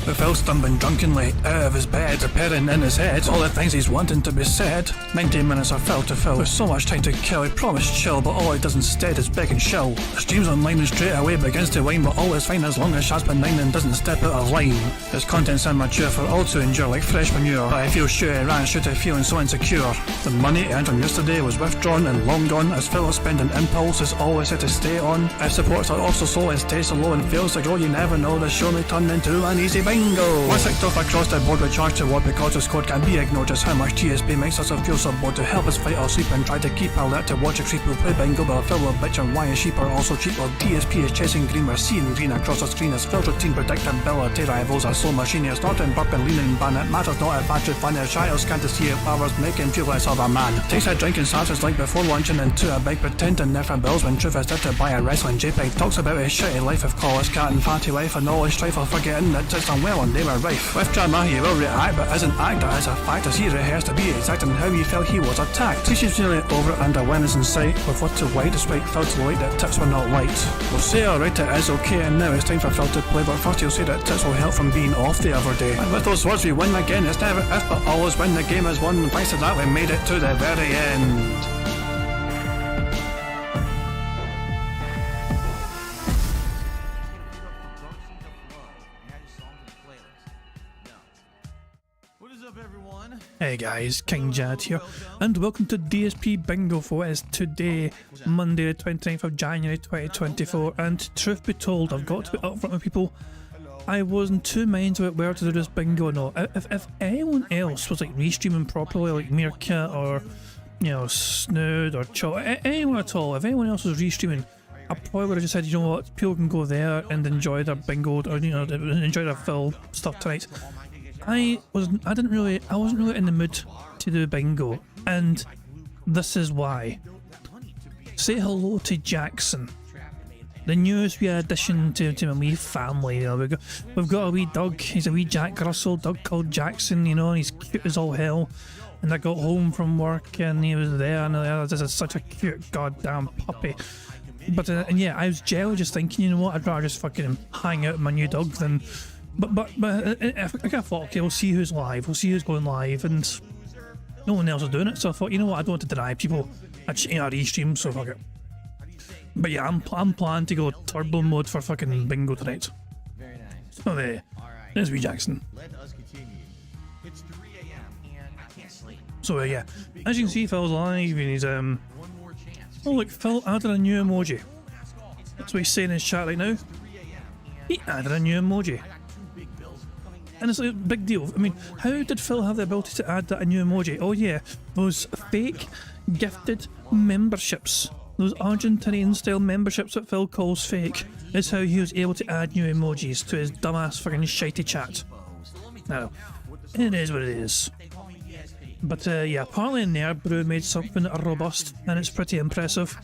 With Phil stumbling drunkenly out of his bed, preparing in his head all the things he's wanting to be said. 19 minutes of Phil to Phil, with so much time to kill. He promised chill, but all he does instead is beg and show. Streams online and straight away begins to whine, but all is fine as long as Shad's benign and doesn't step out of line. His content's immature for all to endure like fresh manure, but I feel sure he ran straight to feeling so insecure. The money he earned from yesterday was withdrawn and long gone, as Phil's spending impulse is always set to stay on. If supports are also slow and stays so low and fails to grow, you never know, this surely turned into an easy bingo. Once kicked off across the board with charge to what because his code can be ignored, just how much DSP makes us feel so bored. To help us fight or sleep and try to keep alert to watch a creep who play bingo, but Phil will bitch on why his sheep are also cheap. While DSP is chasing green, we're seeing green across the screen as Phil's routine predictability rivals are slow machine. He's snorting, burping, leaning, ban. It matters not if battery fun is shy, can't to see if hours make him feel less of a man. Takes a drink and starts his like before launching into a bike, pretending they're for bills when truth is there to buy a wrestling JPEG. Talks about his shitty life of call his cat and fatty wife and all his strife of forgetting that it's done well and they were rife. With drama he will react, but isn't act that is a fact, as he rehearsed to be exact in how he felt he was attacked. Teaches nearly over and awareness in sight, with what to white despite Phil to light that tips were not light. We'll say alright it is okay, and now it's time for Phil to play, but first he'll say that tips will help from being off the other day. And with those words we win again, it's never if but always when the game is won. Thanks to that we made it to the very end. Hey guys, King Jad here, and welcome to DSP Bingo for what is today, Monday the 29th of January 2024, and truth be told, I've got to be upfront with people, I was in two minds about whether to do this bingo or not. If anyone else was like restreaming properly, like Meerkat or, you know, Snood or Cho, anyone at all, if anyone else was restreaming, I probably would have just said, you know what, people can go there and enjoy their bingo, or, you know, enjoy their Phil stuff tonight. I wasn't really in the mood to do bingo, and this is why. Say hello to Jackson, the newest wee addition to my wee family. You know, we've got a wee dog. He's a wee Jack Russell dog called Jackson. You know, and he's cute as all hell. And I got home from work and he was there, and this is such a cute goddamn puppy. But and yeah, I was jealous, just thinking, you know what, I'd rather just fucking hang out with my new dog than. But I thought, okay, we'll see who's live, we'll see who's going live, and no one else is doing it, so I thought, you know what, I don't want to deny people a restream, so fuck it. But yeah, I'm planning to go turbo mode for fucking bingo tonight. So there's wee Jackson. So yeah, as you can see, Phil's live, and he's oh look, Phil added a new emoji. That's what he's saying in his chat right now. He added a new emoji. And it's a big deal. I mean, how did Phil have the ability to add that a new emoji? Oh yeah, those fake gifted memberships. Those Argentinian style memberships that Phil calls fake is how he was able to add new emojis to his dumbass fucking shitey chat. Now, it is what it is. But yeah, apparently Nerbrew made something robust and it's pretty impressive.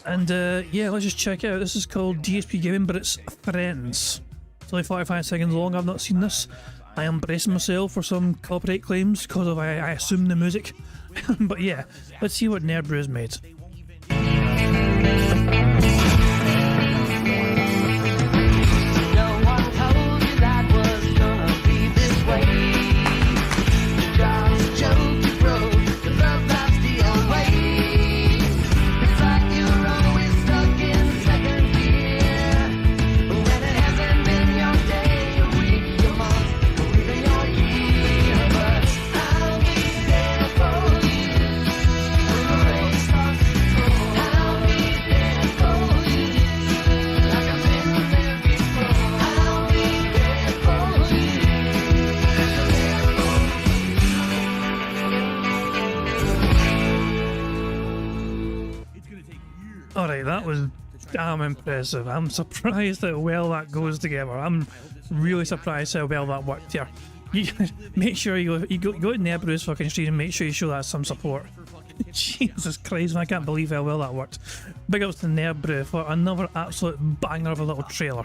And yeah, let's just check it out. This is called DSP Gaming, but it's Friends. It's only 45 seconds long. I've not seen this. I am bracing myself for some copyright claims because of I assume the music. But yeah, let's see what Nerbrew made. Alright, that was damn impressive. I'm surprised how well that goes together. I'm really surprised how well that worked here. You make sure you go to Nebrew's fucking stream and make sure you show that some support. Jesus Christ, man, I can't believe how well that worked. Big ups to Nerbrew for another absolute banger of a little trailer.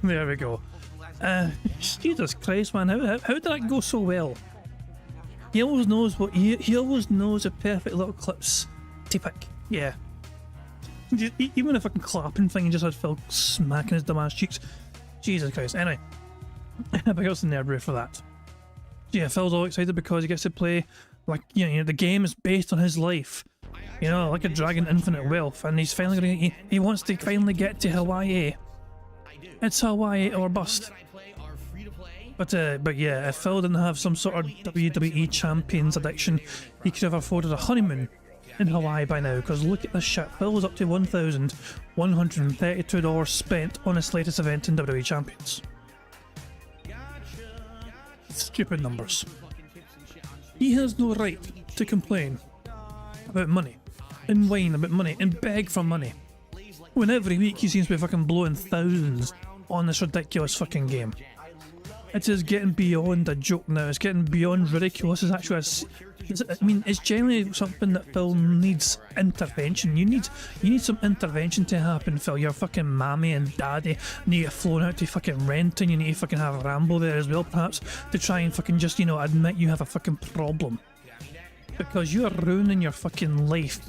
There we go. Jesus Christ, man, how did that go so well? He always knows he always knows the perfect little clips to pick. Yeah. Even a fucking clapping thing, he just had Phil smacking his dumbass cheeks. Jesus Christ. Anyway, But else in there for that. Yeah, Phil's all excited because he gets to play, like, you know, the game is based on his life. You know, like a Dragon Infinite Wealth, and he's finally gonna, he wants to finally get to Hawaii. It's Hawaii or bust. But yeah, if Phil didn't have some sort of WWE Champions addiction, he could have afforded a honeymoon in Hawaii by now, because look at this shit. Phil was up to $1,132 spent on his latest event in WWE Champions. Stupid numbers. He has no right to complain about money, and whine about money, and beg for money, when every week he seems to be fucking blowing thousands on this ridiculous fucking game. It is getting beyond a joke now. It's getting beyond ridiculous. It's actually I mean, it's generally something that Phil needs intervention. You need some intervention to happen, Phil. Your fucking mammy and daddy need to get flown out to fucking Renton. You need to fucking have a Rambo there as well, perhaps, to try and fucking just, you know, admit you have a fucking problem. Because you are ruining your fucking life.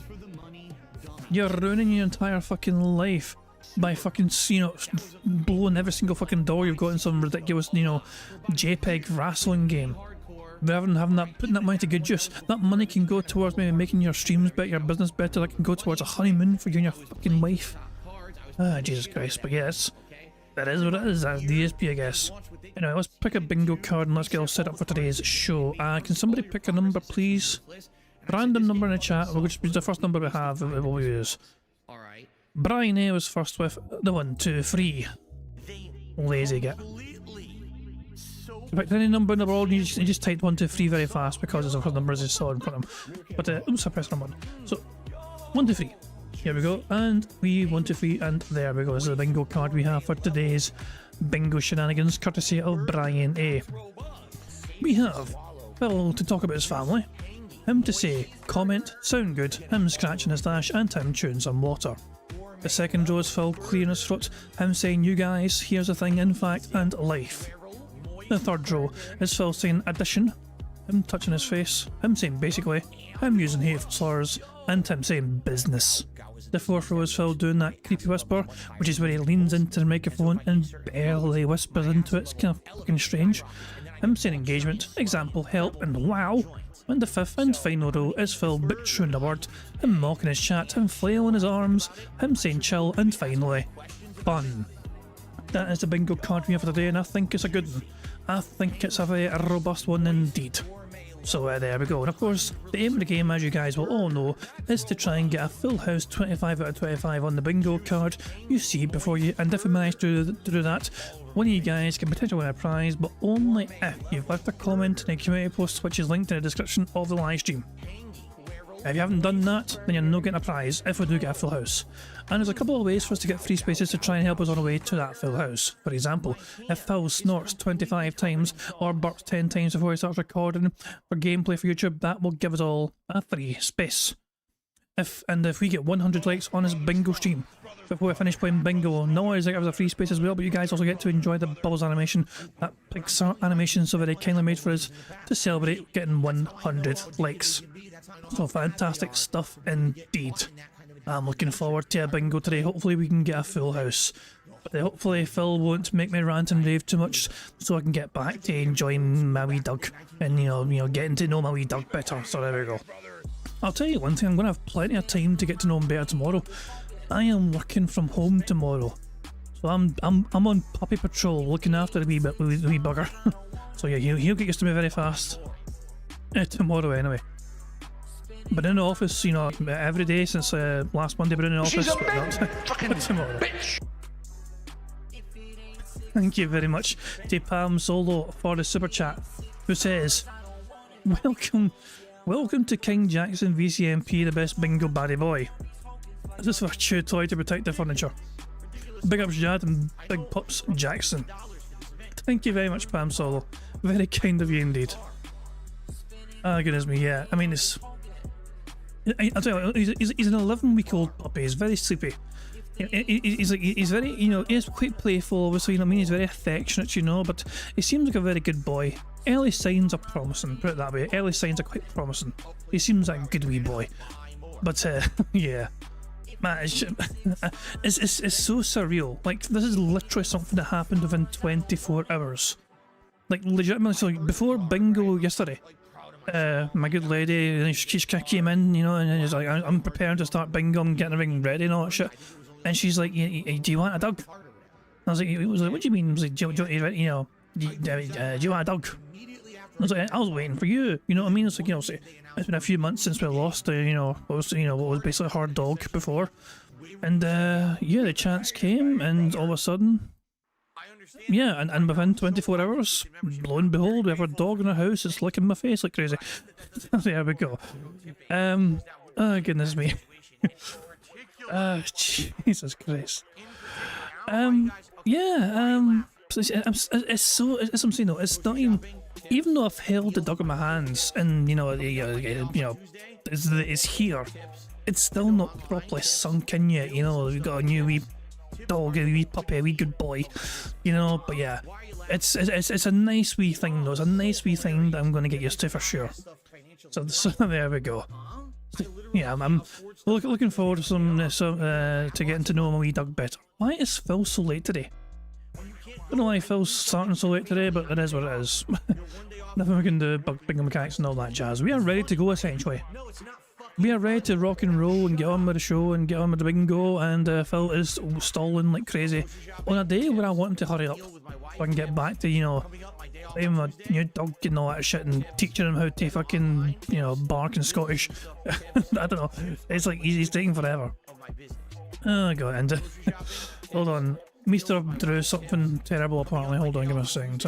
You're ruining your entire fucking life by fucking, you know, blowing every single fucking door you've got in some ridiculous, you know, JPEG wrestling game. Rather than having that, putting that money to good use, that money can go towards maybe making your streams better, your business better. That can go towards a honeymoon for you and your fucking wife. Ah, Jesus Christ. But yes, that is what it is. That's DSP, I guess. Anyway, let's pick a bingo card and let's get all set up for today's show. Can somebody pick a number, please? Random number in the chat. We'll just use the first number we have. It will use. Brian A was first with the 1, 2, 3. Lazy git. Pick any number in the world, you just typed 1, 2, 3 very fast because it's the first number as you saw in front of him. But oops, I pressed number 1. So 1, 2, 3. Here we go, and 1, 2, 3, and there we go. This is the bingo card we have for today's bingo shenanigans, courtesy of Brian A. We have Phil to talk about his family, him to say comment, sound good, him scratching his dash, and him chewing some water. The second row is Phil clearing his throat, him saying you guys, here's the thing, in fact, and life. The third row is Phil saying addition, him touching his face, him saying basically, him using hateful slurs, and him saying business. The fourth row is Phil doing that creepy whisper, which is where he leans into the microphone and barely whispers into it. It's kind of fucking strange. Him saying engagement, example, help, and wow. And the fifth and final row is Phil butchering the word, him mocking his chat, him flailing his arms, him saying chill, and finally, fun. That is the bingo card we have for today, and I think it's a good one. I think it's a very robust one indeed. So there we go. And of course, the aim of the game, as you guys will all know, is to try and get a full house 25 out of 25 on the bingo card you see before you. And if we manage to do that, one of you guys can potentially win a prize, but only if you've left a comment in a community post which is linked in the description of the live stream. If you haven't done that, then you're not getting a prize if we do get a full house. And there's a couple of ways for us to get free spaces to try and help us on our way to that full house. For example, if Phil snorts 25 times or burps 10 times before he starts recording for gameplay for YouTube, that will give us all a free space. If we get 100 likes on his bingo stream before we finish playing bingo, not only does it give us a free space as well, but you guys also get to enjoy the Bubbles animation, that Pixar animation so very kindly made for us to celebrate getting 100 likes. So fantastic stuff indeed. I'm looking forward to a bingo today. Hopefully we can get a full house. But hopefully Phil won't make me rant and rave too much so I can get back to enjoying my wee dog and you know getting to know my wee dog better. So there we go. I'll tell you one thing, I'm going to have plenty of time to get to know him better tomorrow. I am working from home tomorrow. So I'm on puppy patrol looking after the wee bugger. So yeah, he'll get used to me very fast. Tomorrow anyway. Been in the office, you know, every day since last Monday. Been in the office, but not tomorrow. Bitch. Thank you very much to Pam Solo for the super chat, who says, "Welcome to King Jackson VCMP, the best bingo baddie boy. This is for a chew toy to protect the furniture. Big ups, Jad, and big pups, Jackson." Thank you very much, Pam Solo. Very kind of you indeed. Ah, goodness me, yeah. I mean, it's. I'll tell you, he's an 11-week-old puppy. He's very sleepy. He's very, you know, he's quite playful, obviously, you know what I mean? He's very affectionate, you know, but he seems like a very good boy. Early signs are promising, put it that way. Early signs are quite promising. He seems like a good wee boy. But, yeah. Man, it's so surreal. Like, this is literally something that happened within 24 hours. Like legitimately, so like before bingo yesterday, my good lady, she came in, you know, and she's like, I'm preparing to start bingo, I'm getting everything ready and all that shit. And she's like, do you want a dog? I was like, what do you mean? I was like, do you want a dog? I was like, I was waiting for you. You know what I mean? It's like, you know, it's been a few months since we lost, what was basically a hard dog before, and yeah, the chance came, and all of a sudden, yeah, and within 24 hours, lo and behold, we have a dog in our house. It's licking my face like crazy. There we go. Oh goodness me. Jesus Christ. Yeah. It's so. As I'm saying, though, it's not even though I've held the dog in my hands, and it's here. It's still not properly sunk in yet. You know, we've got a new wee dog, a wee puppy, a wee good boy. You know, but yeah, it's a nice wee thing though. It's a nice wee thing that I'm going to get used to for sure. So there we go. Yeah, I'm looking forward to to getting to know my wee dog better. Why is Phil so late today? I don't know why Phil's starting so late today, but it is what it is. Nothing we can do, bingo mechanics and all that jazz. We are ready to go, essentially. We are ready to rock and roll and get on with the show and get on with the bingo, and Phil is stalling like crazy on a day where I want him to hurry up so I can get back to, playing my new dog and all that shit and teaching him how to fucking, bark in Scottish. I don't know. It's like he's taking forever. Oh god, and hold on. Mr. drew something terrible apparently. Hold on, give me a second.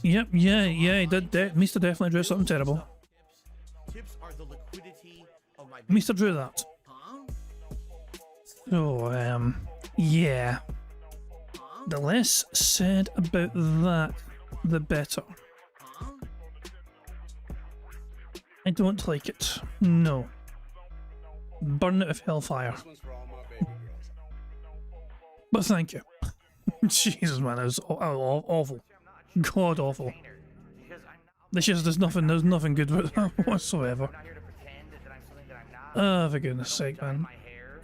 Yep, yeah, he did. Mr. definitely drew something terrible. Mr. drew that. So, yeah. The less said about that, the better. I don't like it. No. Burn it with hellfire. But thank you. Jesus, man, that was awful. God awful. There's nothing good with that whatsoever. Oh, for goodness sake, man.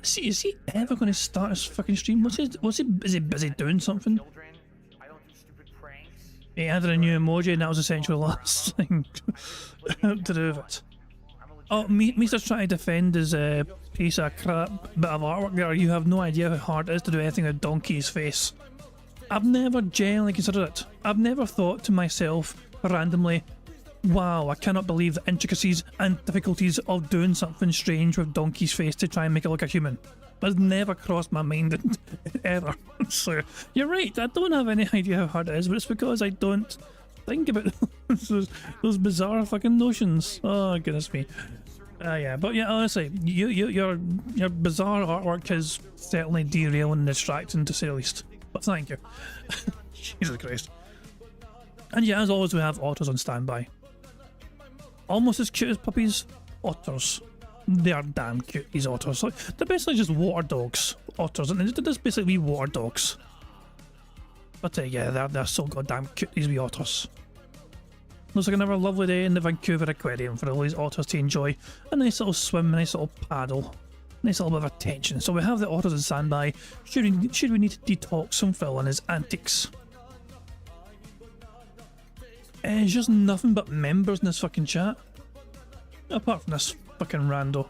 Is he ever going to start his fucking stream? Is he busy doing something? He added a new emoji and that was essentially the last thing to do with it. Oh, Mister's trying to defend his piece of crap bit of artwork there. You have no idea how hard it is to do anything with Donkey's face. I've never genuinely considered it. I've never thought to myself randomly, wow, I cannot believe the intricacies and difficulties of doing something strange with Donkey's face to try and make it look like a human. That's never crossed my mind ever. So, you're right, I don't have any idea how hard it is, but it's because I don't think about those bizarre fucking notions. Oh, goodness me. Yeah, but yeah, honestly, your bizarre artwork is certainly derailing and distracting to say the least. But thank you. Jesus Christ. And yeah, as always, we have otters on standby. Almost as cute as puppies, otters. They are damn cute, these otters. Like, they're basically just water dogs. Otters, and they're just basically wee water dogs. But yeah, they're so goddamn cute, these wee otters. Looks like another lovely day in the Vancouver Aquarium for all these otters to enjoy. A nice little swim, a nice little paddle, nice little bit of attention. So we have the otters on standby. Should we need to detox from Phil and his antics? It's just nothing but members in this fucking chat. Apart from this fucking rando.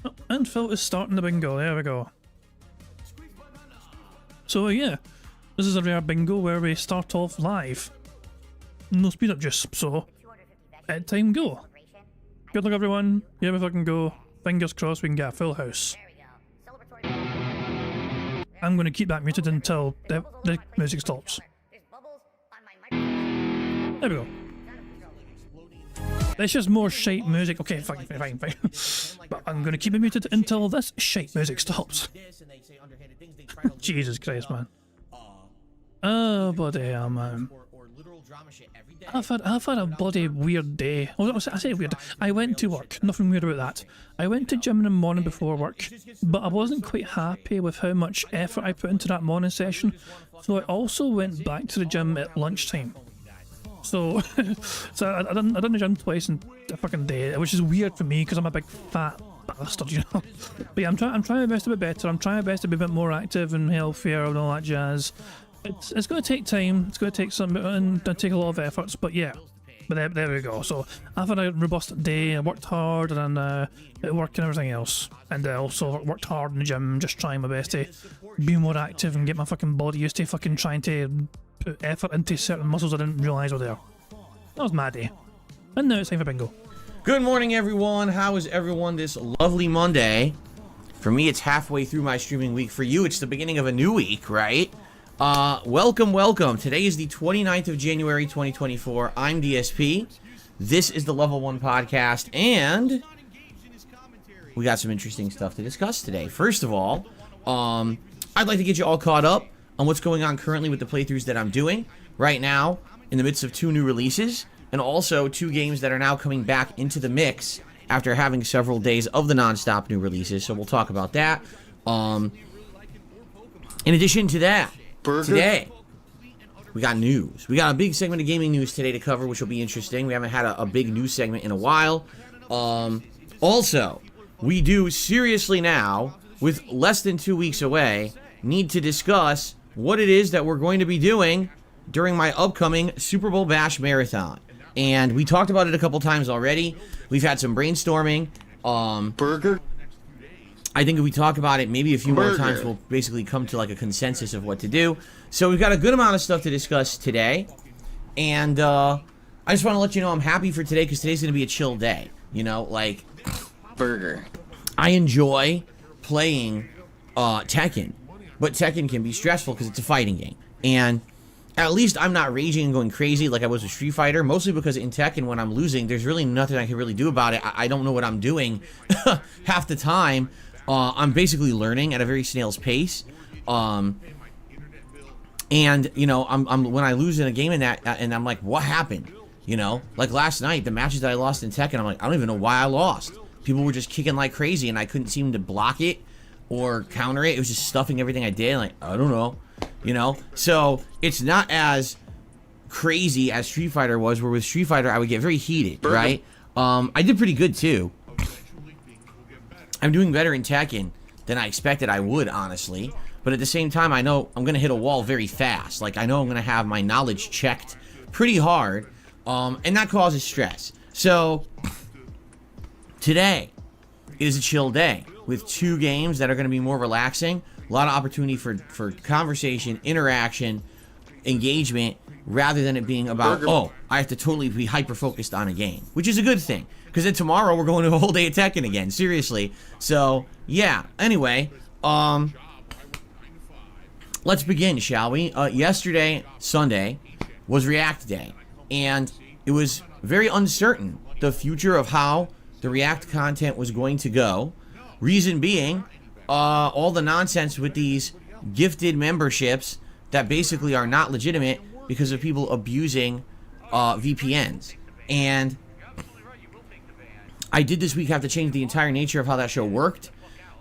Oh, and Phil is starting the bingo, there we go. So yeah, this is a rare bingo where we start off live. No speed up juice, so at time go. Good luck everyone, here we fucking go. Fingers crossed we can get a full house. I'm going to keep that muted until the music stops. There we go. It's just more shite music. Okay, fine. But I'm going to keep it muted until this shite music stops. Jesus Christ, man. Oh, bloody hell, man. I've had a bloody weird day. Oh, I say weird. I went to work. Nothing weird about that. I went to gym in the morning before work, but I wasn't quite happy with how much effort I put into that morning session, so I also went back to the gym at lunchtime. So, I done the gym twice in a fucking day, which is weird for me because I'm a big fat bastard, you know. But yeah, I'm trying my best to be better. I'm trying my best to be a bit more active and healthier and all that jazz. It's going to take time. It's going to take some and take a lot of efforts. But yeah, but there we go. So I've had a robust day. I worked hard and at work and everything else, and I also worked hard in the gym, just trying my best to be more active and get my fucking body used to fucking trying to put effort into certain muscles I didn't realise were there. That was my day. And now it's time for bingo. Good morning, everyone. How is everyone this lovely Monday? For me, it's halfway through my streaming week. For you, it's the beginning of a new week, right? Welcome. Today is the 29th of January, 2024. I'm DSP. This is the Level 1 podcast, and we got some interesting stuff to discuss today. First of all, I'd like to get you all caught up on what's going on currently with the playthroughs that I'm doing right now in the midst of 2 new releases, and also 2 games that are now coming back into the mix after having several days of the non-stop new releases. So we'll talk about that. In addition to that, today we got news. We got a big segment of gaming news today to cover, which will be interesting. We haven't had a big news segment in a while. Also, we do seriously now, with less than 2 weeks away, need to discuss what it is that we're going to be doing during my upcoming Super Bowl Bash Marathon. And we talked about it a couple times already. We've had some brainstorming. I think if we talk about it maybe a few more times, we'll basically come to like a consensus of what to do. So we've got a good amount of stuff to discuss today. And I just want to let you know I'm happy for today because today's going to be a chill day. You know, like, I enjoy playing Tekken. But Tekken can be stressful because it's a fighting game. And at least I'm not raging and going crazy like I was with Street Fighter, mostly because in Tekken, when I'm losing, there's really nothing I can really do about it. I don't know what I'm doing half the time. I'm basically learning at a very snail's pace. And, you know, when I lose in a game in that, and I'm like, what happened? You know, like last night, the matches that I lost in Tekken, I'm like, I don't even know why I lost. People were just kicking like crazy, and I couldn't seem to block it or counter it. It was just stuffing everything I did. Like, I don't know. You know, so it's not as crazy as Street Fighter was, where with Street Fighter I would get very heated, right? I did pretty good too. I'm doing better in Tekken than I expected I would, honestly. But at the same time, I know I'm going to hit a wall very fast. Like, I know I'm going to have my knowledge checked pretty hard, and that causes stress. So today is a chill day with 2 games that are going to be more relaxing. A lot of opportunity for conversation, interaction, engagement, rather than it being about, oh, I have to totally be hyper-focused on a game, which is a good thing. Because then tomorrow we're going to a whole day of Tekken again, seriously. So, yeah, anyway, let's begin, shall we? Yesterday, Sunday, was React Day, and it was very uncertain, the future of how the React content was going to go. Reason being, all the nonsense with these gifted memberships that basically are not legitimate because of people abusing VPNs. And I did this week have to change the entire nature of how that show worked,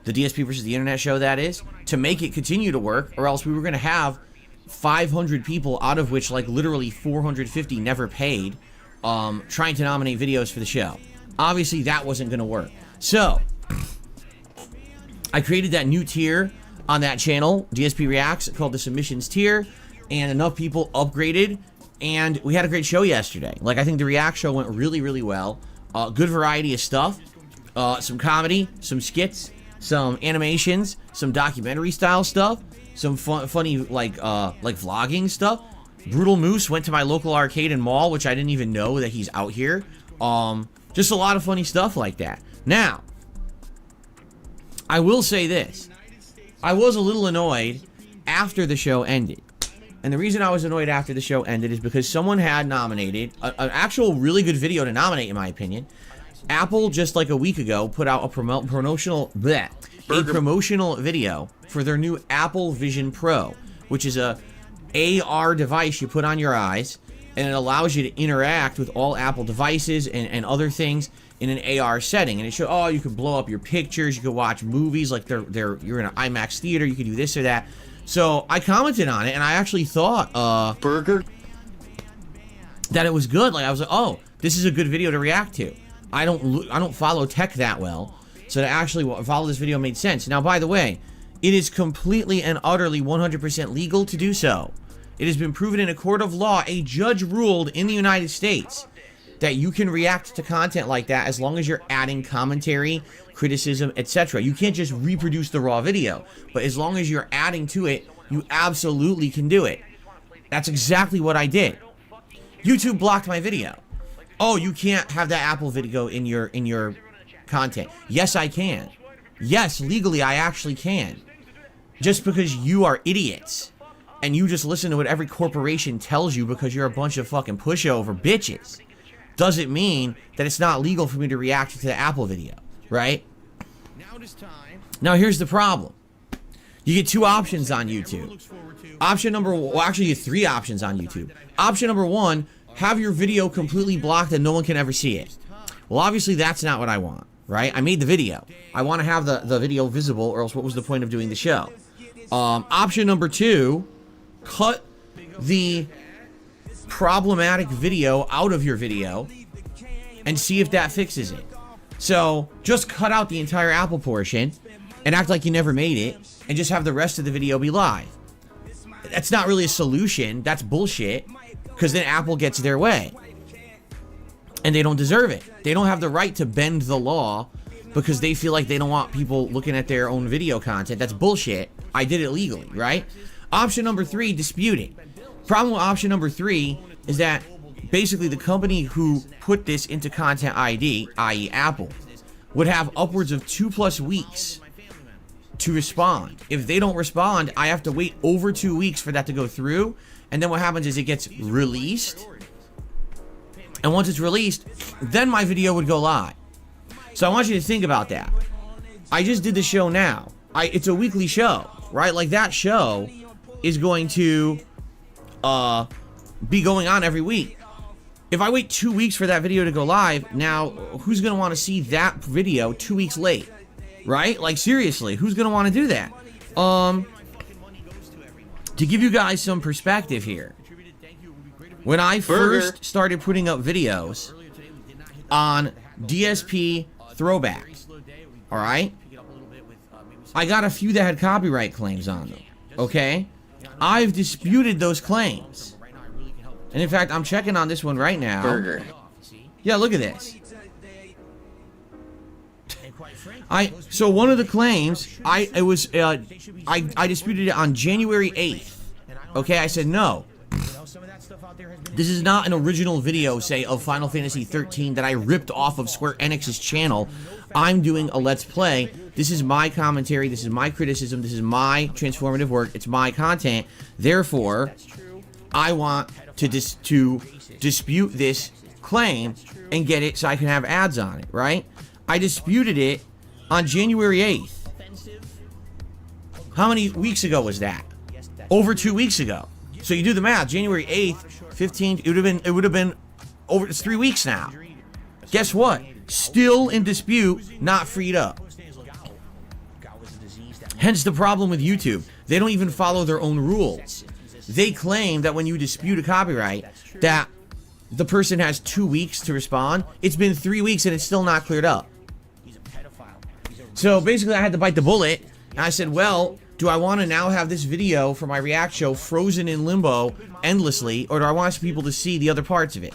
the DSP versus the Internet show, that is, to make it continue to work, or else we were going to have 500 people, out of which like literally 450 never paid, trying to nominate videos for the show. Obviously that wasn't going to work. So I created that new tier on that channel, DSP Reacts, called the Submissions tier, and enough people upgraded, and we had a great show yesterday. Like, I think the React show went really, really well. Good variety of stuff. Some comedy, some skits, some animations, some documentary style stuff, some funny like vlogging stuff. Brutal Moose went to my local arcade and mall, which I didn't even know that he's out here. Just a lot of funny stuff like that. Now, I will say this. I was a little annoyed after the show ended. And the reason I was annoyed after the show ended is because someone had nominated an actual really good video to nominate, in my opinion. Apple, just like a week ago, put out a promotional video for their new Apple Vision Pro, which is a AR device you put on your eyes, and it allows you to interact with all Apple devices and other things in an AR setting. And it shows, oh, you could blow up your pictures, you could watch movies like you're in an IMAX theater, you could do this or that. So I commented on it, and I actually thought that it was good. Like, I was like, oh, this is a good video to react to. I don't follow tech that well, so to actually follow this video made sense. Now, by the way, it is completely and utterly 100% legal to do so. It has been proven in a court of law, a judge ruled in the United States, that you can react to content like that as long as you're adding commentary, criticism, etc. You can't just reproduce the raw video, but as long as you're adding to it, you absolutely can do it. That's exactly what I did. YouTube blocked my video. Oh, you can't have that Apple video in your content. Yes, I can. Yes, legally I actually can. Just because you are idiots and you just listen to what every corporation tells you because you're a bunch of fucking pushover bitches doesn't mean that it's not legal for me to react to the Apple video, right? Now here's the problem. You get two options on YouTube. Option number one, well, actually you get three options on YouTube. Option number one, have your video completely blocked and no one can ever see it. Well, obviously that's not what I want, right? I made the video. I want to have the video visible, or else what was the point of doing the show? Option number two, cut the problematic video out of your video and see if that fixes it. So just cut out the entire Apple portion and act like you never made it and just have the rest of the video be live. That's not really a solution. That's bullshit, because then Apple gets their way and they don't deserve it. They don't have the right to bend the law because they feel like they don't want people looking at their own video content. That's bullshit. I did it legally, right? Option number three, dispute it. Problem with option number three is that basically the company who put this into Content ID, i.e. Apple, would have upwards of 2+ weeks to respond. If they don't respond, I have to wait over 2 weeks for that to go through, and then what happens is it gets released, and once it's released, then my video would go live. So I want you to think about that. I just did the show now. It's a weekly show, right? Like, that show is going to be going on every week. If I wait 2 weeks for that video to go live, now who's gonna want to see that video 2 weeks late, right? Like, seriously, who's gonna want to do that? To give you guys some perspective here, when I first started putting up videos on DSP Throwback, all right, I got a few that had copyright claims on them. Okay, I've disputed those claims. And in fact, I'm checking on this one right now. Yeah, look at this. So one of the claims, I disputed it on January 8th. Okay, I said no. This is not an original video, say, of Final Fantasy 13 that I ripped off of Square Enix's channel. I'm doing a Let's Play. This is my commentary. This is my criticism. This is my transformative work. It's my content. Therefore, I want to dispute this claim and get it so I can have ads on it, right? I disputed it on January 8th. How many weeks ago was that? Over 2 weeks ago. So you do the math. January 8th, 15th, it would have been over 3 weeks now. Guess what? Still in dispute, not freed up. Hence the problem with YouTube. They don't even follow their own rules. They claim that when you dispute a copyright, that the person has 2 weeks to respond. It's been 3 weeks and it's still not cleared up. So basically I had to bite the bullet, and I said, well, do I want to now have this video for my react show frozen in limbo endlessly, or do I want people to see the other parts of it?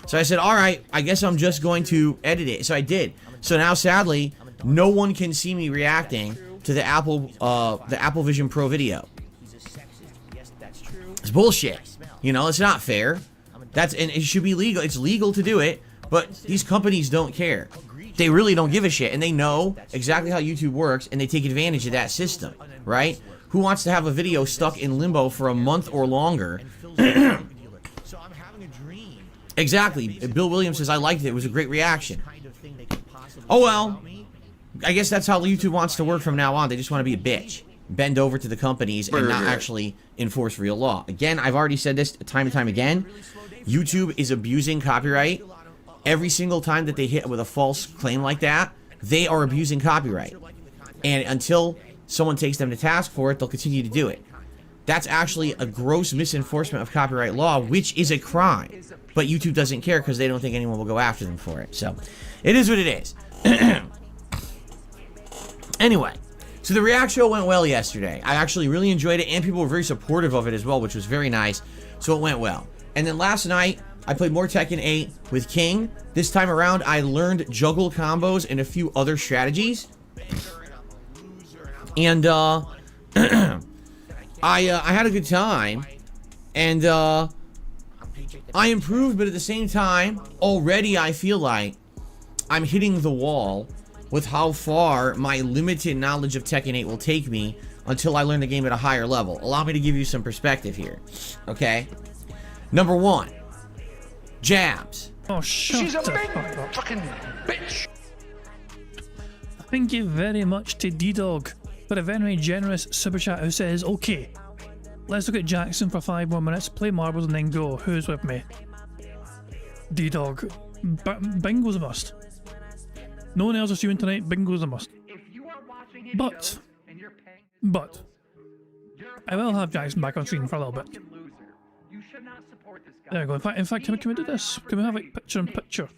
So I said, all right, I guess I'm just going to edit it. So I did. So now, sadly, no one can see me reacting to the Apple Vision Pro video. It's bullshit. You know, it's not fair. And it should be legal. It's legal to do it, but these companies don't care. They really don't give a shit, and they know exactly how YouTube works, and they take advantage of that system, right? Who wants to have a video stuck in limbo for a month or longer? Exactly. Bill Williams says, I liked it. It was a great reaction. Oh, well, I guess that's how YouTube wants to work from now on. They just want to be a bitch. Bend over to the companies and not actually enforce real law. Again, I've already said this time and time again. YouTube is abusing copyright. Every single time that they hit with a false claim like that, they are abusing copyright. And until someone takes them to task for it, they'll continue to do it. That's actually a gross misenforcement of copyright law, which is a crime. But YouTube doesn't care because they don't think anyone will go after them for it. So, it is what it is. Anyway, So the React show went well yesterday. I actually really enjoyed it, and people were very supportive of it as well, which was very nice. So it went well. And then last night, I played more Tekken 8 with King. This time around, I learned juggle combos and a few other strategies. And I had a good time. And I improved, but at the same time, already I feel like I'm hitting the wall with how far my limited knowledge of Tekken 8 will take me until I learn the game at a higher level. Allow me to give you some perspective here, okay? Number 1, jabs. Oh, shut the fuck up. Fucking bitch. Thank you very much to D-Dog for a very generous super chat who says, okay, let's look at Jackson for 5 more minutes, play marbles and then go. Who's with me? D-Dog. Bingo's a must. No one else is doing tonight, bingo's a must. But I will have Jackson back on screen for a little bit. There we go. In fact, can we do this? Can we have like picture in picture?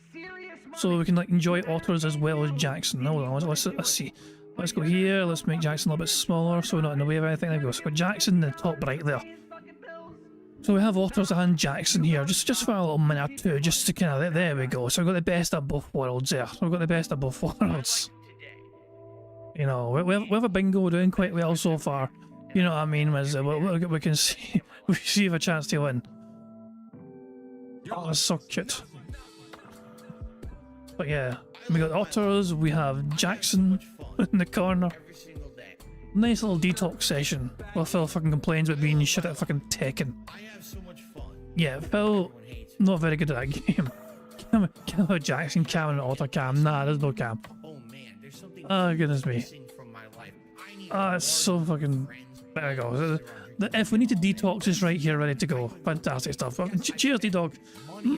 So we can like enjoy otters as well as Jackson. Hold on, let's see. Let's go here, let's make Jackson a little bit smaller so we're not in the way of anything. There we go. So we've got Jackson in the top right there. So we have otters and Jackson here, just for a little minute or two, just to kind of, there we go. So we've got the best of both worlds there. We've got the best of both worlds. You know, we have a bingo doing quite well so far. You know what I mean? We can see, we have a chance to win. Oh, that's so cute. But yeah, we got otters, we have Jackson in the corner. Nice little detox session while Phil fucking complains about being shit at fucking Tekken. Yeah, Phil, not very good at that game. Can't have Jackson cam and auto cam. Nah, there's no cam. Oh, goodness me. Ah, it's so fucking... There we go. If we need to detox, it's right here, ready to go. Fantastic stuff. Cheers, D-Dog.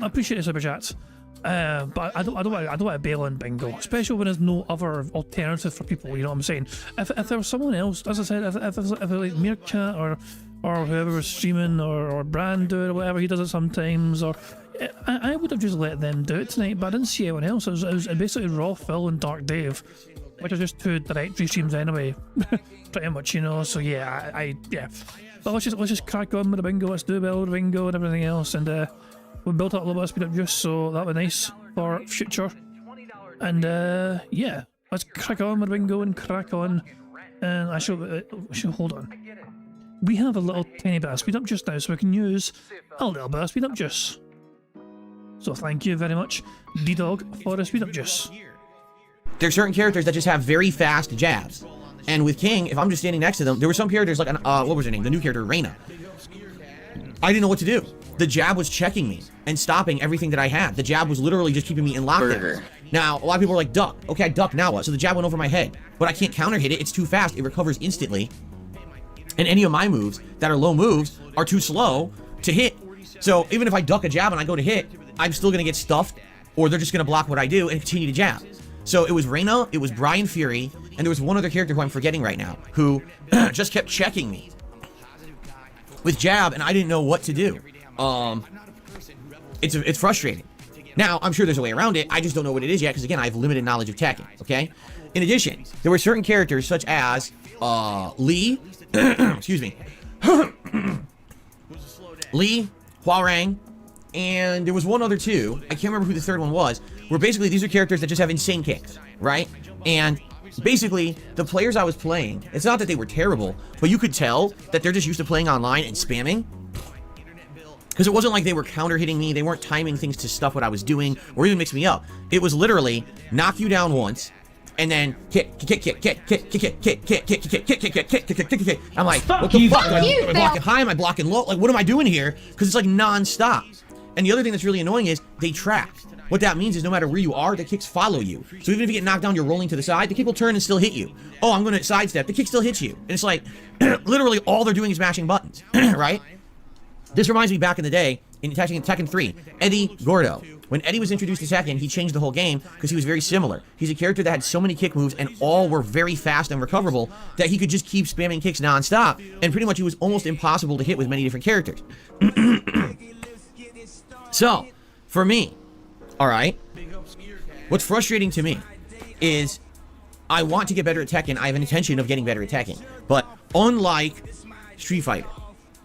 I appreciate the super chats. But I don't want to bail on bingo, especially when there's no other alternative for people. You know what I'm saying? If there was someone else, as I said, if it was like Meerkat or whoever was streaming or Brand do it or whatever, he does it sometimes, or I would have just let them do it tonight. But I didn't see anyone else. It was basically Raw, Phil, and Dark Dave, which are just 2 directory streams anyway, pretty much, you know. So yeah, yeah. But let's just crack on with the bingo. Let's do well with the bingo and everything else, and we built up a little bit of speed up juice, so that'll be nice for future. And yeah, let's crack on with bingo and crack on. And I shall hold on. We have a little tiny bit of speed up juice now, so we can use a little bit of speed up juice. So thank you very much, D-Dog, for the speed up juice. There are certain characters that just have very fast jabs. And with King, if I'm just standing next to them, there were some characters like, what was her name? The new character, Reina. I didn't know what to do. The jab was checking me and stopping everything that I had. The jab was literally just keeping me in lockdown. Now, a lot of people are like, duck. Okay, I duck, now what? So the jab went over my head. But I can't counter hit it. It's too fast. It recovers instantly. And any of my moves that are low moves are too slow to hit. So even if I duck a jab and I go to hit, I'm still going to get stuffed, or they're just going to block what I do and continue to jab. So it was Reina, it was Brian Fury, and there was one other character who I'm forgetting right now, who just kept checking me with jab, and I didn't know what to do. It's frustrating. Now, I'm sure there's a way around it. I just don't know what it is yet, because again, I have limited knowledge of Tekken, okay? In addition, there were certain characters such as Lee, excuse me, Lee, Huarang, and there was one other too. I can't remember who the third one was. Where basically these are characters that just have insane kicks, right? And basically, the players I was playing, it's not that they were terrible, but you could tell that they're just used to playing online and spamming. Because it wasn't like they were counter hitting me, they weren't timing things to stuff what I was doing, or even mix me up. It was literally knock you down once, and then kick. I'm like, what the fuck? Am I blocking high? Am I blocking low? Like, what am I doing here? Because it's like non-stop. And the other thing that's really annoying is they track. What that means is no matter where you are, the kicks follow you. So even if you get knocked down, you're rolling to the side, the kick will turn and still hit you. Oh, I'm going to sidestep. The kick still hits you. And it's like, literally all they're doing is mashing buttons, right? This reminds me back in the day, in Tekken 3, Eddie Gordo. When Eddie was introduced to Tekken, he changed the whole game because he was very similar. He's a character that had so many kick moves and all were very fast and recoverable that he could just keep spamming kicks non-stop, and pretty much he was almost impossible to hit with many different characters. So, for me, alright, what's frustrating to me is I want to get better at Tekken. I have an intention of getting better at Tekken. But unlike Street Fighter,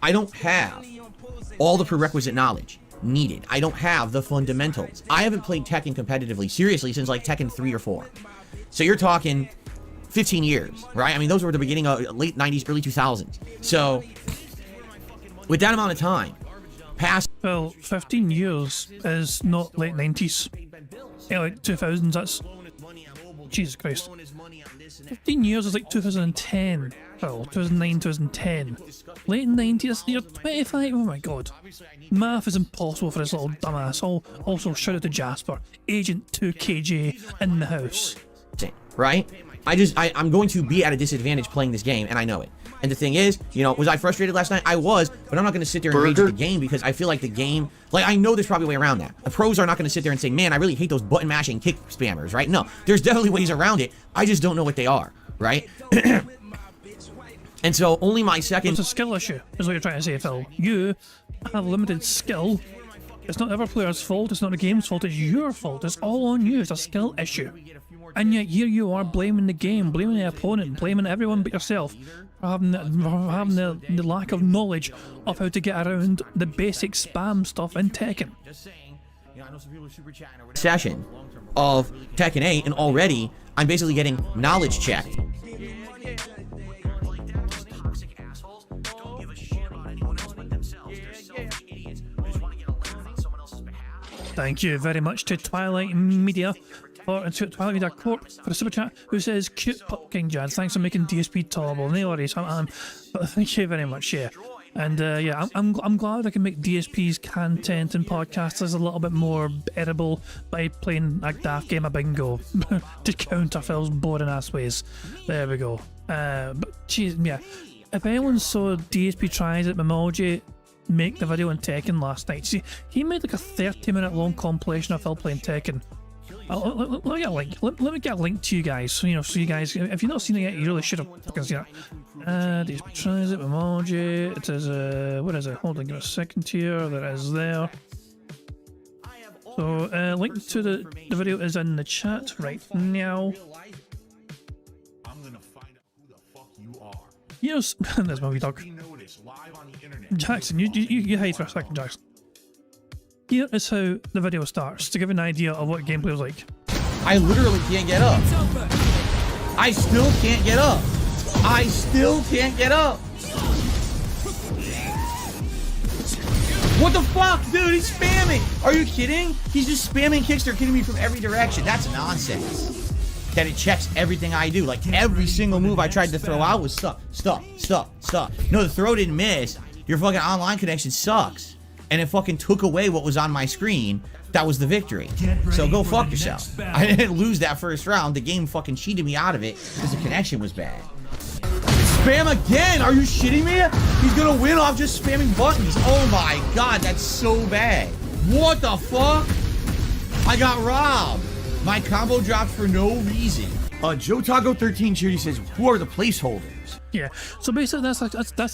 I don't have all the prerequisite knowledge needed. I don't have the fundamentals. I haven't played Tekken competitively, seriously, since like Tekken 3 or 4. So you're talking 15 years, right? I mean, those were the beginning of late 90s, early 2000s. So with that amount of time past... Well, 15 years is not late 90s. Yeah, like 2000s, that's... Jesus Christ. 15 years is like 2010. Well, 2009, 2010. Late 90s, you're 25. Oh my god. Math is impossible for this little dumbass. Also, shout out to Jasper. Agent 2KJ in the house. Right? I'm going to be at a disadvantage playing this game, and I know it. And the thing is, you know, was I frustrated last night? I was, but I'm not going to sit there and rage at the game because I feel like the game, like, I know there's probably a way around that. The pros are not going to sit there and say, man, I really hate those button mashing kick spammers, right? No, there's definitely ways around it. I just don't know what they are, right? And so only my second... It's a skill issue, is what you're trying to say, Phil. You have limited skill. It's not the other player's fault, it's not the game's fault, it's your fault. It's all on you, it's a skill issue. And yet here you are blaming the game, blaming the opponent, blaming everyone but yourself for having the lack of knowledge of how to get around the basic spam stuff in Tekken. Session of Tekken 8, and already I'm basically getting knowledge checked. Thank you very much to Twilight Media and to Twilight Media Corp for the super chat, who says, cute King Jad, thanks for making DSP tolerable. No worries, but thank you very much, yeah. And yeah, I'm glad I can make DSP's content and podcasts a little bit more bearable by playing a daft game of bingo to counter Phil's boring ass ways. There we go. But geez, yeah, if anyone saw DSP tries at Memoji make the video on Tekken last night, see, he made like a 30-minute long compilation of Phil playing Tekken. Let me get a link. Let me get a link to you guys. So you guys, if you've not seen it yet, you really should have fucking seen it. These tries it emoji. It is what is it? Hold on, give me a second here. That is there. So link to the video is in the chat right now. I'm gonna find out who the fuck you are. Yes, there's my wee dog. Jackson, you hide for a second, Jackson. Here is how the video starts, to give you an idea of what gameplay was like. I literally can't get up. I still can't get up. I still can't get up. What the fuck, dude? He's spamming. Are you kidding? He's just spamming kicks. They're hitting me from every direction. That's nonsense. That it checks everything I do. Like every single move I tried to throw out was stuck. No, the throw didn't miss. Your fucking online connection sucks. And it fucking took away what was on my screen. That was the victory. So go fuck yourself. I didn't lose that first round. The game fucking cheated me out of it because the connection was bad. Spam again? Are you shitting me? He's gonna win off just spamming buttons. Oh my god, that's so bad. What the fuck? I got robbed. My combo dropped for no reason. Joe Tago 13 Cheery says, who are the placeholders? Yeah, so basically that's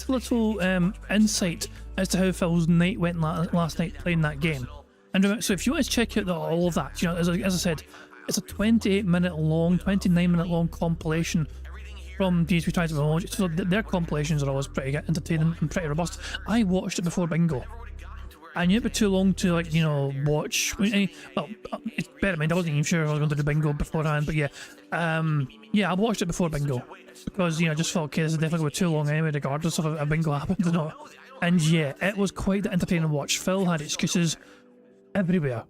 a little insight as to how Phil's night went last night playing that game. And remember, so if you want to check out all of that, you know, as I said, it's a 29-minute long compilation from DSP Tries to Emoji. So their compilations are always pretty entertaining and pretty robust. I watched it before Bingo. I knew it would be too long to, like, you know, watch. Well, it's better in mind, I wasn't even sure if I was going to do Bingo beforehand, but yeah. Yeah, I watched it before Bingo. Because, you know, I just felt, okay, this is definitely going to be too long anyway, regardless of if a Bingo happened or not. And yeah, it was quite the entertaining watch. Phil had excuses everywhere.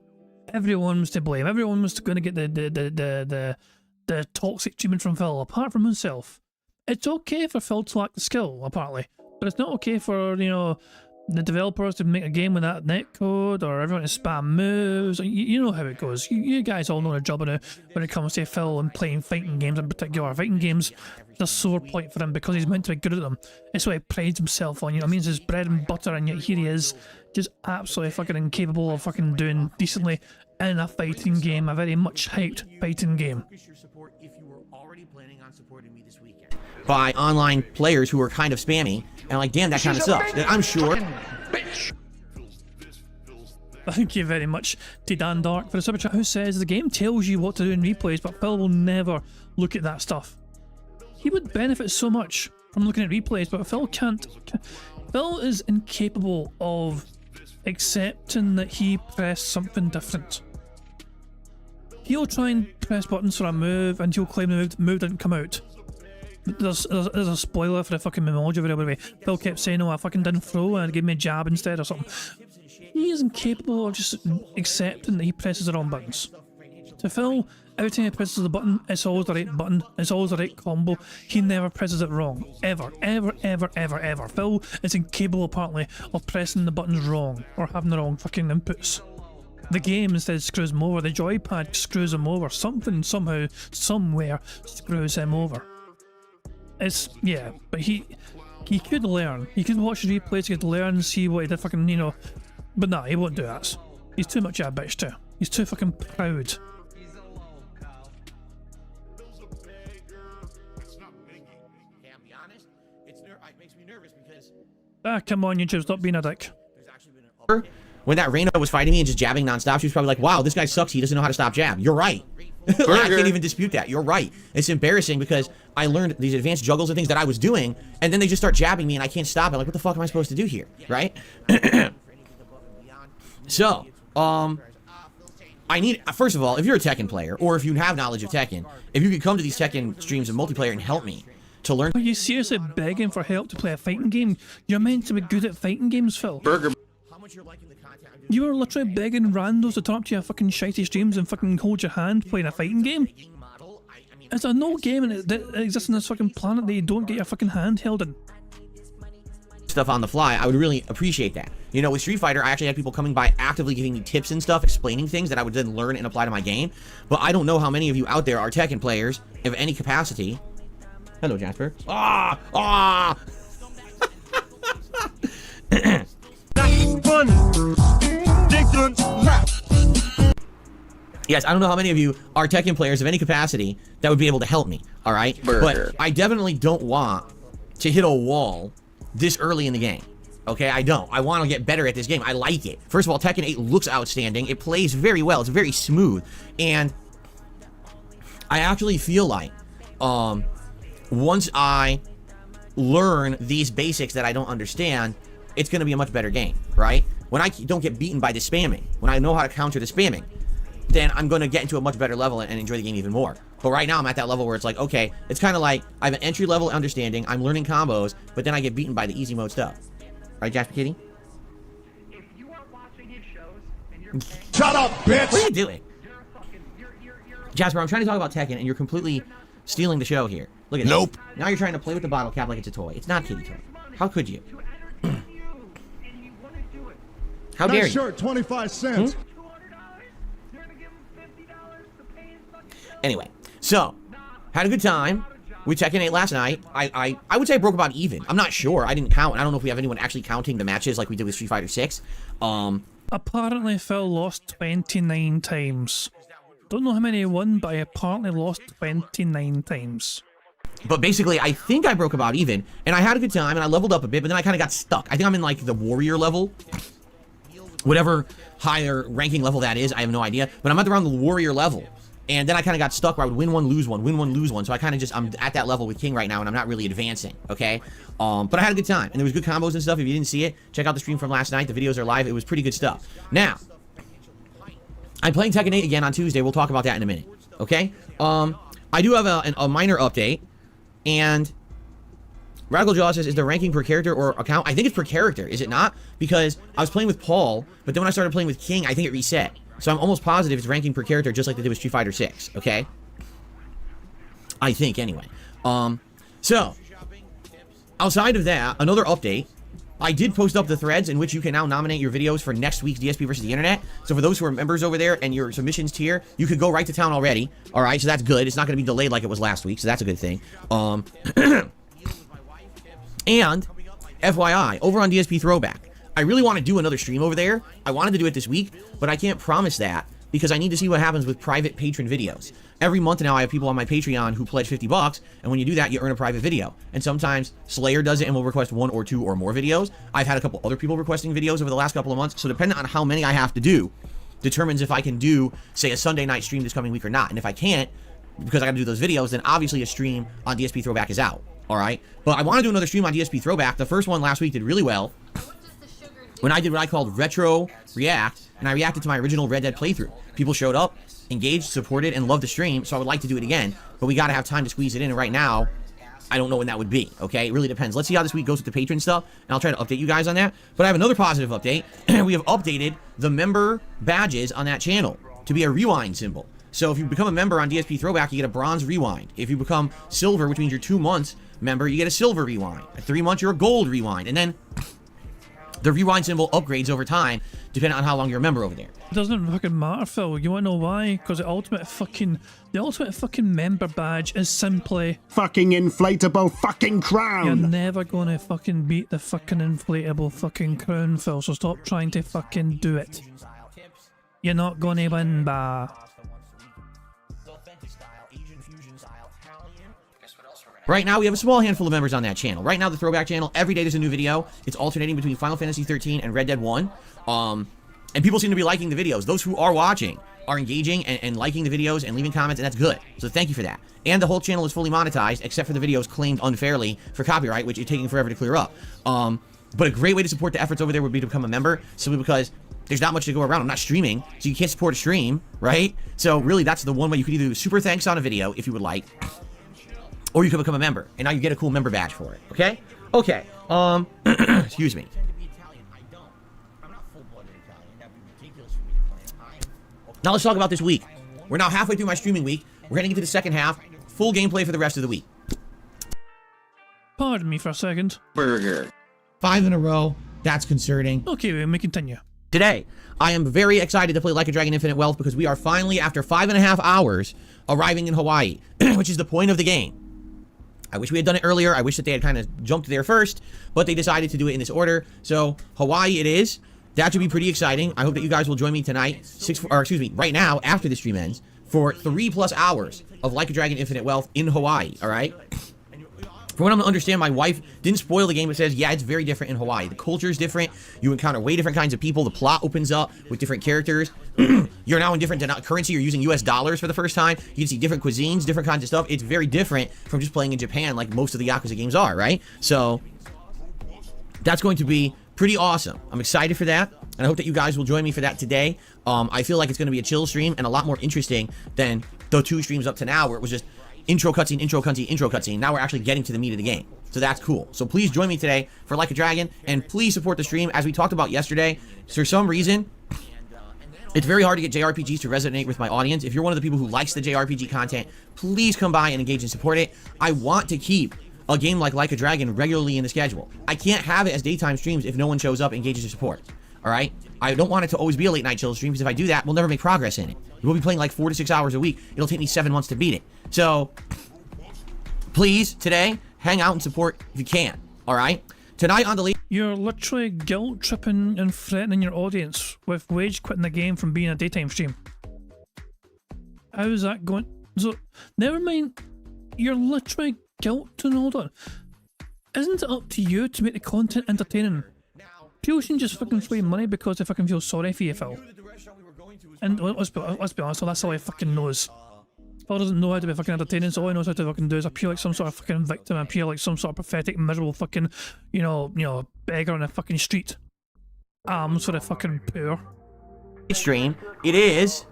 Everyone was to blame. Everyone was going to get the toxic treatment from Phil, apart from himself. It's okay for Phil to lack the skill, apparently. But it's not okay for, you know, the developers to make a game with that netcode, or everyone to spam moves. You know how it goes. You guys all know their job when it comes to Phil and playing fighting games in particular. Fighting games, it's a sore point for him because he's meant to be good at them. It's what he prides himself on. You know, it means his bread and butter, and yet here he is, just absolutely fucking incapable of fucking doing decently in a fighting game, a very much hyped fighting game. By online players who are kind of spammy, and like, damn, that kind of sucks. I'm sure. Thank you very much to Dan Dark for the super chat, who says the game tells you what to do in replays, but Phil will never look at that stuff. He would benefit so much from looking at replays, but Phil can't. Phil is incapable of accepting that he pressed something different. He'll try and press buttons for a move, and he'll claim the move didn't come out. There's a spoiler for the fucking Memoji video, by the way. Phil kept saying, oh, I fucking didn't throw and it gave me a jab instead or something. He is incapable of just accepting that he presses the wrong buttons. To Phil, every time he presses the button, it's always the right button, it's always the right combo. He never presses it wrong. Ever, ever, ever, ever, ever. Phil is incapable, apparently, of pressing the buttons wrong or having the wrong fucking inputs. The game instead screws him over, the joypad screws him over, something, somehow, somewhere screws him over. It's, yeah, but he could learn. He could watch the replays, he could learn, see what he did fucking, you know, but nah, he won't do that. He's too much of a bitch too. He's too fucking proud. Ah, come on, YouTube, stop being a dick. When that Reina was fighting me and just jabbing nonstop, she was probably like, wow, this guy sucks, he doesn't know how to stop jab. You're right. Like, I can't even dispute that. You're right. It's embarrassing because I learned these advanced juggles and things that I was doing, and then they just start jabbing me and I can't stop it. Like, what the fuck am I supposed to do here? Right? So, I need, first of all, if you're a Tekken player, or if you have knowledge of Tekken, if you could come to these Tekken streams of multiplayer and help me to learn. Are you seriously begging for help to play a fighting game? You're meant to be good at fighting games, Phil. You are literally begging randos to turn up to your fucking shitey streams and fucking hold your hand playing a fighting game? Is there no game that exists on this fucking planet that you don't get your fucking hand held in? Stuff on the fly, I would really appreciate that. You know, with Street Fighter, I actually had people coming by actively giving me tips and stuff, explaining things that I would then learn and apply to my game. But I don't know how many of you out there are Tekken players of any capacity. Hello, Jasper. Ah! Ah! Yes, I don't know how many of you are Tekken players of any capacity that would be able to help me, alright? But I definitely don't want to hit a wall this early in the game. Okay, I don't. I want to get better at this game. I like it. First of all, Tekken 8 looks outstanding. It plays very well. It's very smooth. And I actually feel like once I learn these basics that I don't understand, it's going to be a much better game, right? When I don't get beaten by the spamming, when I know how to counter the spamming, then I'm going to get into a much better level and enjoy the game even more. But right now I'm at that level where it's like, okay, it's kind of like I have an entry level understanding, I'm learning combos, but then I get beaten by the easy mode stuff. Right, Jasper Kitty? If you are watching his shows and you're Shut up, bitch! What are you doing? you're Jasper, I'm trying to talk about Tekken and you're completely stealing the show here. Look at Nope. this. Now you're trying to play with the bottle cap like it's a toy. It's not kitty toy. How could you? to entertain you and you want to do it. How dare Nice you? shirt, 25 cents. $200, you're gonna give him $50 to pay his fucking bill? Anyway, so had a good time with Tekken 8 last night. I would say I broke about even. I'm not sure. I didn't count. I don't know if we have anyone actually counting the matches like we did with Street Fighter 6. Apparently Phil lost 29 times. Don't know how many he won, but I apparently lost 29 times. But basically, I think I broke about even, and I had a good time, and I leveled up a bit, but then I kind of got stuck. I think I'm in, like, the warrior level. Whatever higher ranking level that is, I have no idea. But I'm at around the warrior level. And then I kind of got stuck where I would win one, lose one, win one, lose one. So I kind of just, I'm at that level with King right now, and I'm not really advancing, okay? But I had a good time, and there was good combos and stuff. If you didn't see it, check out the stream from last night. The videos are live. It was pretty good stuff. Now, I'm playing Tekken 8 again on Tuesday. We'll talk about that in a minute, okay? I do have a minor update, and Radical Jaw says, is the ranking per character or account? I think it's per character, is it not? Because I was playing with Paul, but then when I started playing with King, I think it reset. So I'm almost positive it's ranking per character, just like they did with Street Fighter 6, okay? I think, anyway. So, outside of that, another update. I did post up the threads in which you can now nominate your videos for next week's DSP versus the Internet. So for those who are members over there and your submissions tier, you could go right to town already. All right, so that's good. It's not going to be delayed like it was last week, so that's a good thing. And, FYI, over on DSP Throwback, I really want to do another stream over there. I wanted to do it this week, but I can't promise that because I need to see what happens with private patron videos. Every month now I have people on my Patreon who pledge $50, and when you do that, you earn a private video. And sometimes Slayer does it and will request 1 or 2 or more videos. I've had a couple other people requesting videos over the last couple of months, so depending on how many I have to do, determines if I can do, say, a Sunday night stream this coming week or not. And if I can't, because I gotta do those videos, then obviously a stream on DSP Throwback is out. Alright? But I want to do another stream on DSP Throwback. The first one last week did really well. When I did what I called Retro React, and I reacted to my original Red Dead playthrough. People showed up, engaged, supported, and loved the stream, so I would like to do it again. But we gotta have time to squeeze it in, and right now, I don't know when that would be, okay? It really depends. Let's see how this week goes with the patron stuff, and I'll try to update you guys on that. But I have another positive update. We have updated the member badges on that channel to be a rewind symbol. So if you become a member on DSP Throwback, you get a bronze rewind. If you become silver, which means you're 2 months member, you get a silver rewind. At 3 months, you're a gold rewind. And then the rewind symbol upgrades over time, depending on how long you're a member over there. It doesn't fucking matter, Phil. You wanna know why? Because the ultimate fucking member badge is simply fucking inflatable fucking you're crown. never gonna fucking beat the fucking inflatable fucking crown, Phil. So stop trying to fucking do it. You're not gonna win, bah. Right now, we have a small handful of members on that channel. Right now, the Throwback channel, every day there's a new video. It's alternating between Final Fantasy 13 and Red Dead 1. And people seem to be liking the videos. Those who are watching are engaging and liking the videos and leaving comments, and that's good. So thank you for that. And the whole channel is fully monetized, except for the videos claimed unfairly for copyright, which is taking forever to clear up. But a great way to support the efforts over there would be to become a member, simply because there's not much to go around. I'm not streaming, so you can't support a stream, right? So really, that's the one way. You could either do super thanks on a video, if you would like, or you can become a member, and now you get a cool member badge for it, okay? Okay, excuse me. Now let's talk about this week. We're now halfway through my streaming week. We're heading into the second half. Full gameplay for the rest of the week. Pardon me for a second. Burger. 5 in a row. That's concerning. Okay, we may continue. Today, I am very excited to play Like a Dragon Infinite Wealth because we are finally, after 5.5 hours, arriving in Hawaii, which is the point of the game. I wish we had done it earlier. I wish that they had kind of jumped there first, but they decided to do it in this order. So, Hawaii it is. That should be pretty exciting. I hope that you guys will join me tonight, right now, after the stream ends, for 3+ hours of Like a Dragon Infinite Wealth in Hawaii, alright? From what I'm to understand, my wife didn't spoil the game, but says, yeah, it's very different in Hawaii. The culture is different. You encounter way different kinds of people. The plot opens up with different characters. You're now in different currency. You're using US dollars for the first time. You can see different cuisines, different kinds of stuff. It's very different from just playing in Japan like most of the Yakuza games are, right? So, that's going to be pretty awesome. I'm excited for that, and I hope that you guys will join me for that today. I feel like it's going to be a chill stream and a lot more interesting than the 2 streams up to now where it was just intro cutscene, intro cutscene, intro cutscene. Now we're actually getting to the meat of the game. So that's cool. So please join me today for Like a Dragon, and please support the stream. As we talked about yesterday, for some reason, it's very hard to get JRPGs to resonate with my audience. If you're one of the people who likes the JRPG content, please come by and engage and support it. I want to keep a game like a Dragon regularly in the schedule. I can't have it as daytime streams if no one shows up, engages, or supports. Alright? I don't want it to always be a late night chill stream, because if I do that, we'll never make progress in it. We'll be playing like 4 to 6 hours a week. It'll take me 7 months to beat it. So, please, today, hang out and support if you can. Alright? Tonight on the lead. You're literally guilt tripping and threatening your audience with wage quitting the game from being a daytime stream. How is that going? So, never mind. You're literally guilt and hold on. Isn't it up to you to make the content entertaining? People shouldn't just fucking throw you money because they fucking feel sorry for you, Phil. And let's be honest, that's all he fucking knows. Phil doesn't know how to be fucking entertaining, so all he knows how to fucking do is appear like some sort of fucking victim, appear like some sort of pathetic, miserable fucking, you know, beggar on the fucking street. For the fucking poor. Stream, it is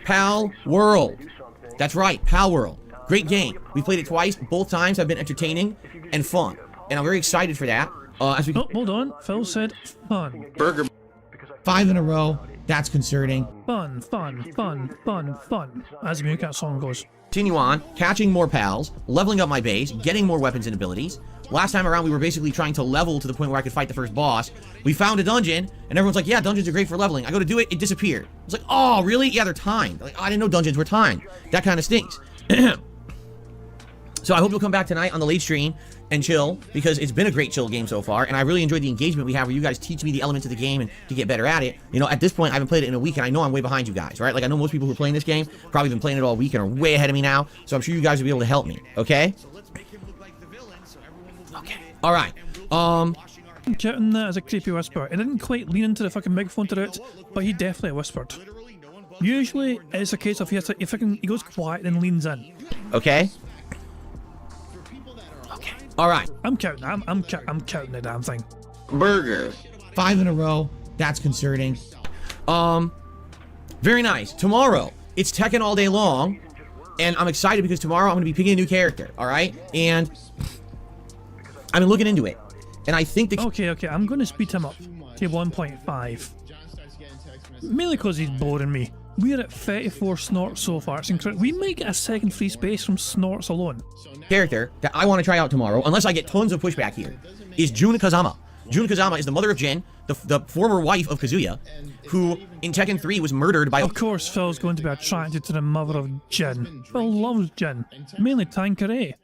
Pal World. That's right, Pal World. Great game. We played it twice. Both times have been entertaining and fun, and I'm very excited for that. As we hold on. Phil said fun. Burger. 5 in a row. That's concerning. Fun, fun, fun, fun, fun. As the Music Cat song goes. Continue on, catching more pals, leveling up my base, getting more weapons and abilities. Last time around, we were basically trying to level to the point where I could fight the first boss. We found a dungeon, and everyone's like, yeah, dungeons are great for leveling. I go to do it, it disappeared. I was like, oh, really? Yeah, they're timed. Like, oh, I didn't know dungeons were timed. That kind of stinks. So I hope you'll come back tonight on the late stream and chill because it's been a great chill game so far, and I really enjoyed the engagement we have where you guys teach me the elements of the game and to get better at it. You know, at this point, I haven't played it in a week, and I know I'm way behind you guys, right? Like, I know most people who are playing this game probably been playing it all week and are way ahead of me now, so I'm sure you guys will be able to help me, okay? Okay. All right. I'm counting that as a creepy whisper. It didn't quite lean into the fucking microphone to do it, but he definitely whispered. Usually, it's a case of he goes quiet and leans in. Okay. Okay. All right. I'm counting. I'm counting the damn thing. Burger. 5 in a row. That's concerning. Very nice. Tomorrow, it's Tekken all day long, and I'm excited because tomorrow I'm going to be picking a new character. All right, and I've been looking into it, and I think the Okay. I'm going to speed him up to 1.5. Mainly because he's boring me. We're at 34 snorts so far. It's incredible. We might get a second free space from snorts alone. character that I want to try out tomorrow, unless I get tons of pushback here, is Jun Kazama. Jun Kazama is the mother of Jin, the former wife of Kazuya, who in Tekken 3 was murdered by... Of course, Phil's going to be attracted to the mother of Jin. Phil loves Jin, mainly Tanqueray.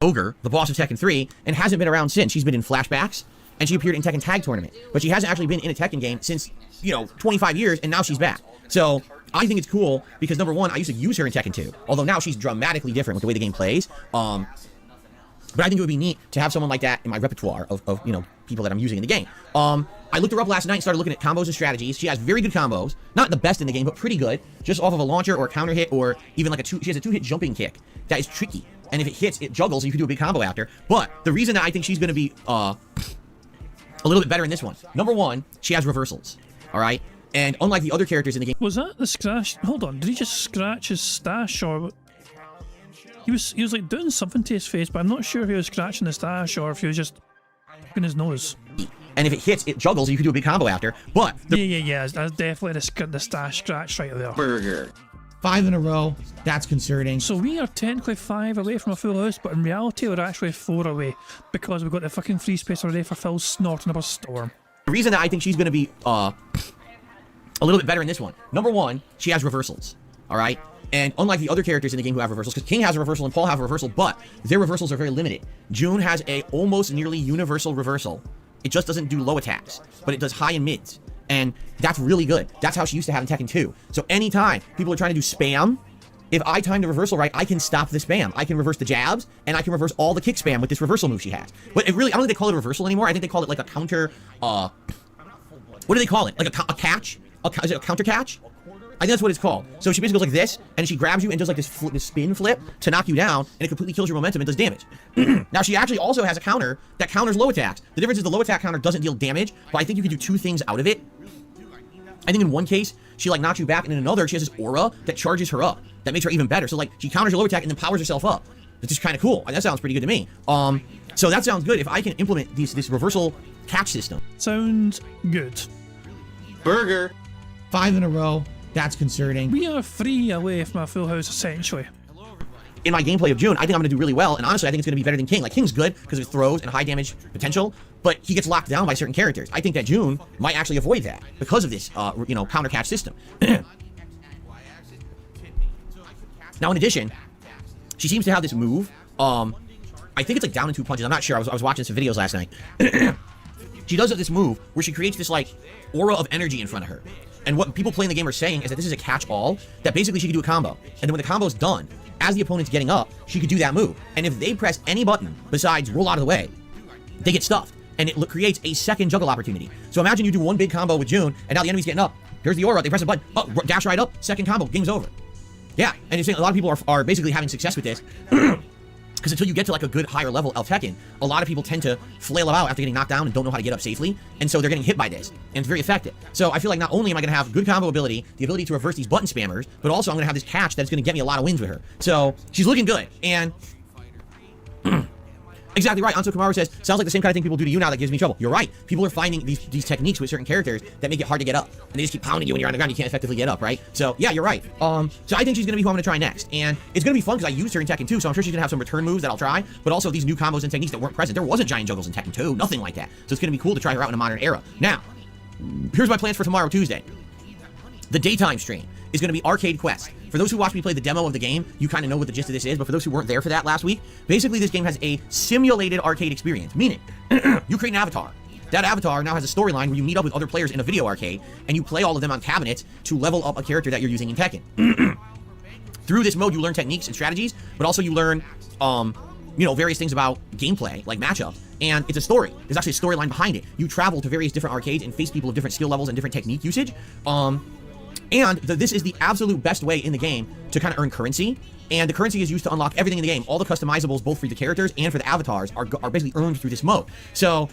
Ogre, the boss of Tekken 3, and hasn't been around since. She's been in flashbacks, and she appeared in Tekken Tag Tournament, but she hasn't actually been in a Tekken game since, 25 years, and now she's back. So I think it's cool because, number one, I used to use her in Tekken 2, although now she's dramatically different with the way the game plays. But I think it would be neat to have someone like that in my repertoire of people that I'm using in the game. I looked her up last night and started looking at combos and strategies. She has very good combos, not the best in the game, but pretty good, just off of a launcher or a counter hit, or even like she has a 2-hit jumping kick that is tricky. And if it hits, it juggles, and you can do a big combo after. But the reason that I think she's going to be a little bit better in this one, number one, she has reversals, all right? And unlike the other characters in the game... Was that the scratch? Hold on, did he just scratch his stash, or... He was like doing something to his face, but I'm not sure if he was scratching the stash or if he was just in his nose. And if it hits, it juggles, and you can do a big combo after. But... Yeah, that's definitely the stash scratch right there. Burger. 5 in a row, that's concerning. So we are technically 5 away from a full house, but in reality we're actually 4 away, because we've got the fucking free space already for Phil snorting up a storm. The reason that I think she's going to be a little bit better in this one, number one, she has reversals, all right? And unlike the other characters in the game who have reversals, because King has a reversal and Paul have a reversal, but their reversals are very limited. June has a almost nearly universal reversal. It just doesn't do low attacks, but it does high and mids. And that's really good. That's how she used to have in Tekken 2. So anytime people are trying to do spam, if I time the reversal right, I can stop the spam. I can reverse the jabs, and I can reverse all the kick spam with this reversal move she has. But it really, I don't think they call it a reversal anymore. I think they call it like a counter, what do they call it? Like a catch? Is it a counter catch? I think that's what it's called. So she basically goes like this, and she grabs you and does like this spin flip to knock you down, and it completely kills your momentum and does damage. Now she actually also has a counter that counters low attacks. The difference is the low attack counter doesn't deal damage, but I think you can do two things out of it. I think in one case, she like knocks you back, and in another, she has this aura that charges her up. That makes her even better. So like, she counters your low attack and then powers herself up. It's just kind of cool. That sounds pretty good to me. So that sounds good if I can implement this reversal catch system. Sounds good. Burger. 5 in a row. That's concerning. We are 3 away from a full house, essentially. In my gameplay of June, I think I'm going to do really well, and honestly, I think it's going to be better than King. Like, King's good because of his throws and high damage potential, but he gets locked down by certain characters. I think that June might actually avoid that because of this, counter catch system. Now, in addition, she seems to have this move. I think it's like down in 2 punches. I'm not sure. I was watching some videos last night. She does this move where she creates this like aura of energy in front of her. And what people playing the game are saying is that this is a catch-all, that basically she can do a combo. And then when the combo's done, as the opponent's getting up, she could do that move. And if they press any button besides roll out of the way, they get stuffed. And it creates a second juggle opportunity. So imagine you do one big combo with June, and now the enemy's getting up. Here's the aura, they press a button, dash right up, second combo, game's over. Yeah, and you're saying a lot of people are basically having success with this. Because until you get to like a good higher level of Tekken, a lot of people tend to flail about after getting knocked down and don't know how to get up safely, and so they're getting hit by this, and it's very effective. So I feel like not only am I going to have good combo ability, the ability to reverse these button spammers, but also I'm going to have this catch that's going to get me a lot of wins with her. So she's looking good, and exactly right. Anso Kamaru says, sounds like the same kind of thing people do to you now that gives me trouble. You're right. People are finding these techniques with certain characters that make it hard to get up. And they just keep pounding you when you're on the ground. You can't effectively get up, right? So, yeah, you're right. So I think she's going to be who I'm going to try next. And it's going to be fun because I used her in Tekken 2, so I'm sure she's going to have some return moves that I'll try. But also these new combos and techniques that weren't present. There wasn't giant juggles in Tekken 2. Nothing like that. So it's going to be cool to try her out in a modern era. Now, here's my plans for tomorrow, Tuesday. The daytime stream is going to be Arcade Quest. For those who watched me play the demo of the game, you kind of know what the gist of this is, but for those who weren't there for that last week, basically this game has a simulated arcade experience, meaning you create an avatar. That avatar now has a storyline where you meet up with other players in a video arcade, and you play all of them on cabinets to level up a character that you're using in Tekken. Through this mode, you learn techniques and strategies, but also you learn, various things about gameplay, like matchup. And it's a story. There's actually a storyline behind it. You travel to various different arcades and face people of different skill levels and different technique usage. This is the absolute best way in the game to kind of earn currency. And the currency is used to unlock everything in the game. All the customizables, both for the characters and for the avatars, are basically earned through this mode. So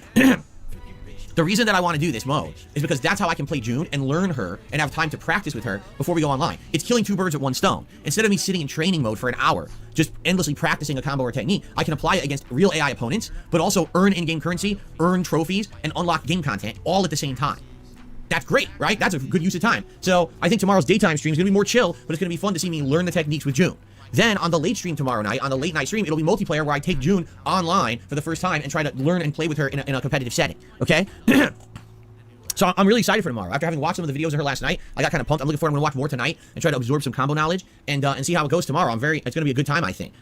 the reason that I want to do this mode is because that's how I can play June and learn her and have time to practice with her before we go online. It's killing two birds with one stone. Instead of me sitting in training mode for an hour, just endlessly practicing a combo or technique, I can apply it against real AI opponents, but also earn in-game currency, earn trophies, and unlock game content all at the same time. That's great, right? That's a good use of time. So I think tomorrow's daytime stream is going to be more chill, but it's going to be fun to see me learn the techniques with June. Then on the late stream tomorrow night, on the late night stream, it'll be multiplayer where I take June online for the first time and try to learn and play with her in a competitive setting, okay? So I'm really excited for tomorrow. After having watched some of the videos of her last night, I got kind of pumped. I'm looking forward. I'm going to watch more tonight and try to absorb some combo knowledge and see how it goes tomorrow. It's going to be a good time, I think.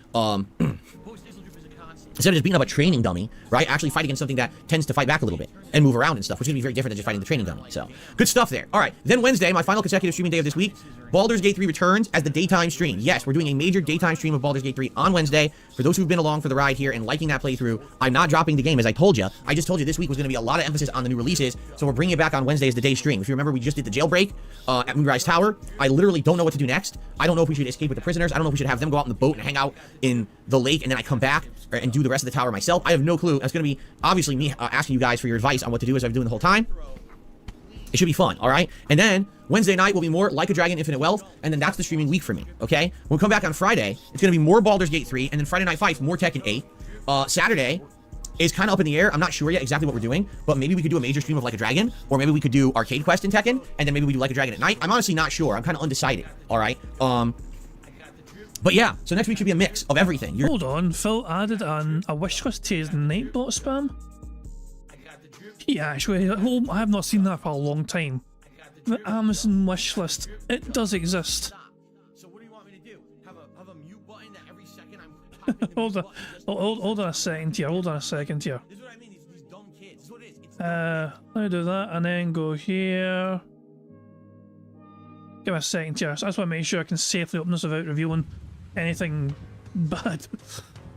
Instead of just beating up a training dummy, right? Actually fight against something that tends to fight back a little bit and move around and stuff, which is going to be very different than just fighting the training dummy. So, good stuff there. All right, then Wednesday, my final consecutive streaming day of this week, Baldur's Gate 3 returns as the daytime stream. Yes, we're doing a major daytime stream of Baldur's Gate 3 on Wednesday. For those who've been along for the ride here and liking that playthrough, I'm not dropping the game, as I told you. I just told you this week was going to be a lot of emphasis on the new releases, so we're bringing it back on Wednesday as the day stream. If you remember, we just did the jailbreak at Moonrise Tower. I literally don't know what to do next. I don't know if we should escape with the prisoners. I don't know if we should have them go out in the boat and hang out in the lake, and then I come back and do the rest of the tower myself. I have no clue. It's going to be obviously me asking you guys for your advice on what to do as I've been doing the whole time. It should be fun, all right? And then Wednesday night will be more Like a Dragon Infinite Wealth, and then that's the streaming week for me, okay? When we come back on Friday, it's going to be more Baldur's Gate 3, and then Friday Night Fights, more Tekken 8. Saturday is kind of up in the air. I'm not sure yet exactly what we're doing, but maybe we could do a major stream of Like a Dragon, or maybe we could do Arcade Quest in Tekken, and then maybe we do Like a Dragon at night. I'm honestly not sure. I'm kind of undecided, all right? But yeah, so next week should be a mix of everything. Hold on, Phil added on a wish list to his Nightbot spam? Yeah, actually, I have not seen that for a long time. The Amazon wish list, it does exist. So what do you want me to do? Have a mute button that every second I'm hold on a second here, This is what I mean, these dumb kids. This is what it is. let me do that and then go here. Give me a second here, so I just want to make sure I can safely open this without revealing anything bad.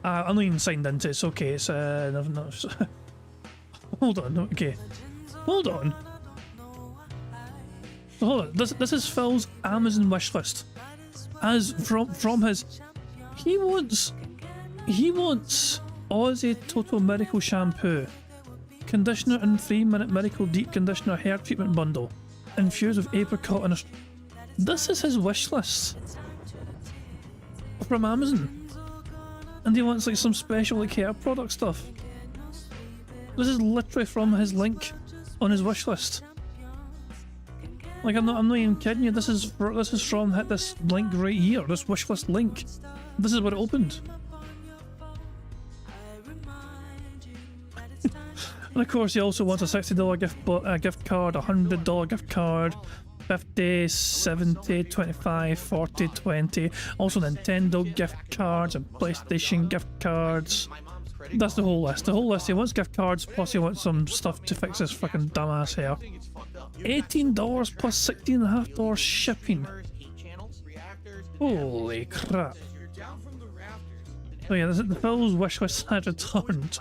I'm not even signed into it, it's okay, it's no, hold on, okay. Hold on. So hold on, this is Phil's Amazon wish list. As from his, he wants Aussie Total Miracle Shampoo, conditioner and 3-minute Miracle Deep Conditioner hair treatment bundle, infused with apricot and a... This is his wish list from Amazon, and he wants like some special like hair product stuff. This is literally from his link on his wish list. Like I'm not even kidding you. This is from this link right here. This wish list link. This is what it opened. And of course, he also wants a $60 gift card, a $100 gift card, 50, 70, 25, 40, 20. Also Nintendo gift cards and PlayStation gift cards. That's the whole list. The whole list. He wants gift cards, plus he wants some stuff to fix his fucking dumbass hair. $18 plus $16.50 shipping. Holy crap. So yeah, the Phil's wish list had returned.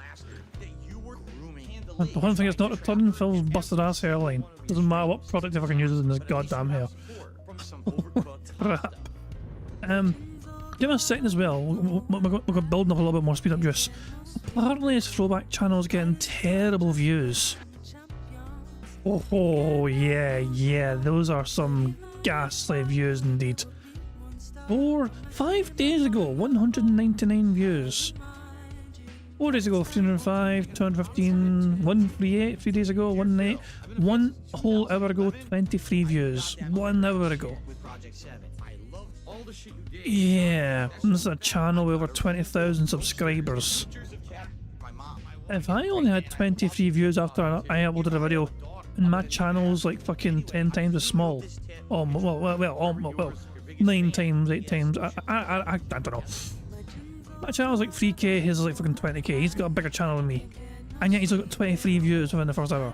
The one thing it's not returning, Phil's busted ass hairline. Doesn't matter what product he fucking uses in this goddamn hair. Crap. Give me a second as well. We're building up a little bit more speed up juice. Apparently his throwback channel is getting terrible views. Oh yeah, those are some ghastly views indeed. 5 days ago, 199 views. 4 days ago, 305, 215, 138, 3 days ago, 108, 1 whole hour ago, 23 views. 1 hour ago. Yeah, this is a channel with over 20,000 subscribers. If I only had 23 views after I uploaded a video and my channel's like fucking 10 times as small. Oh, well, 9 times, 8 times. I don't know. My channel's like 3k, his is like fucking 20k. He's got a bigger channel than me, and yet he's got 23 views within the first hour.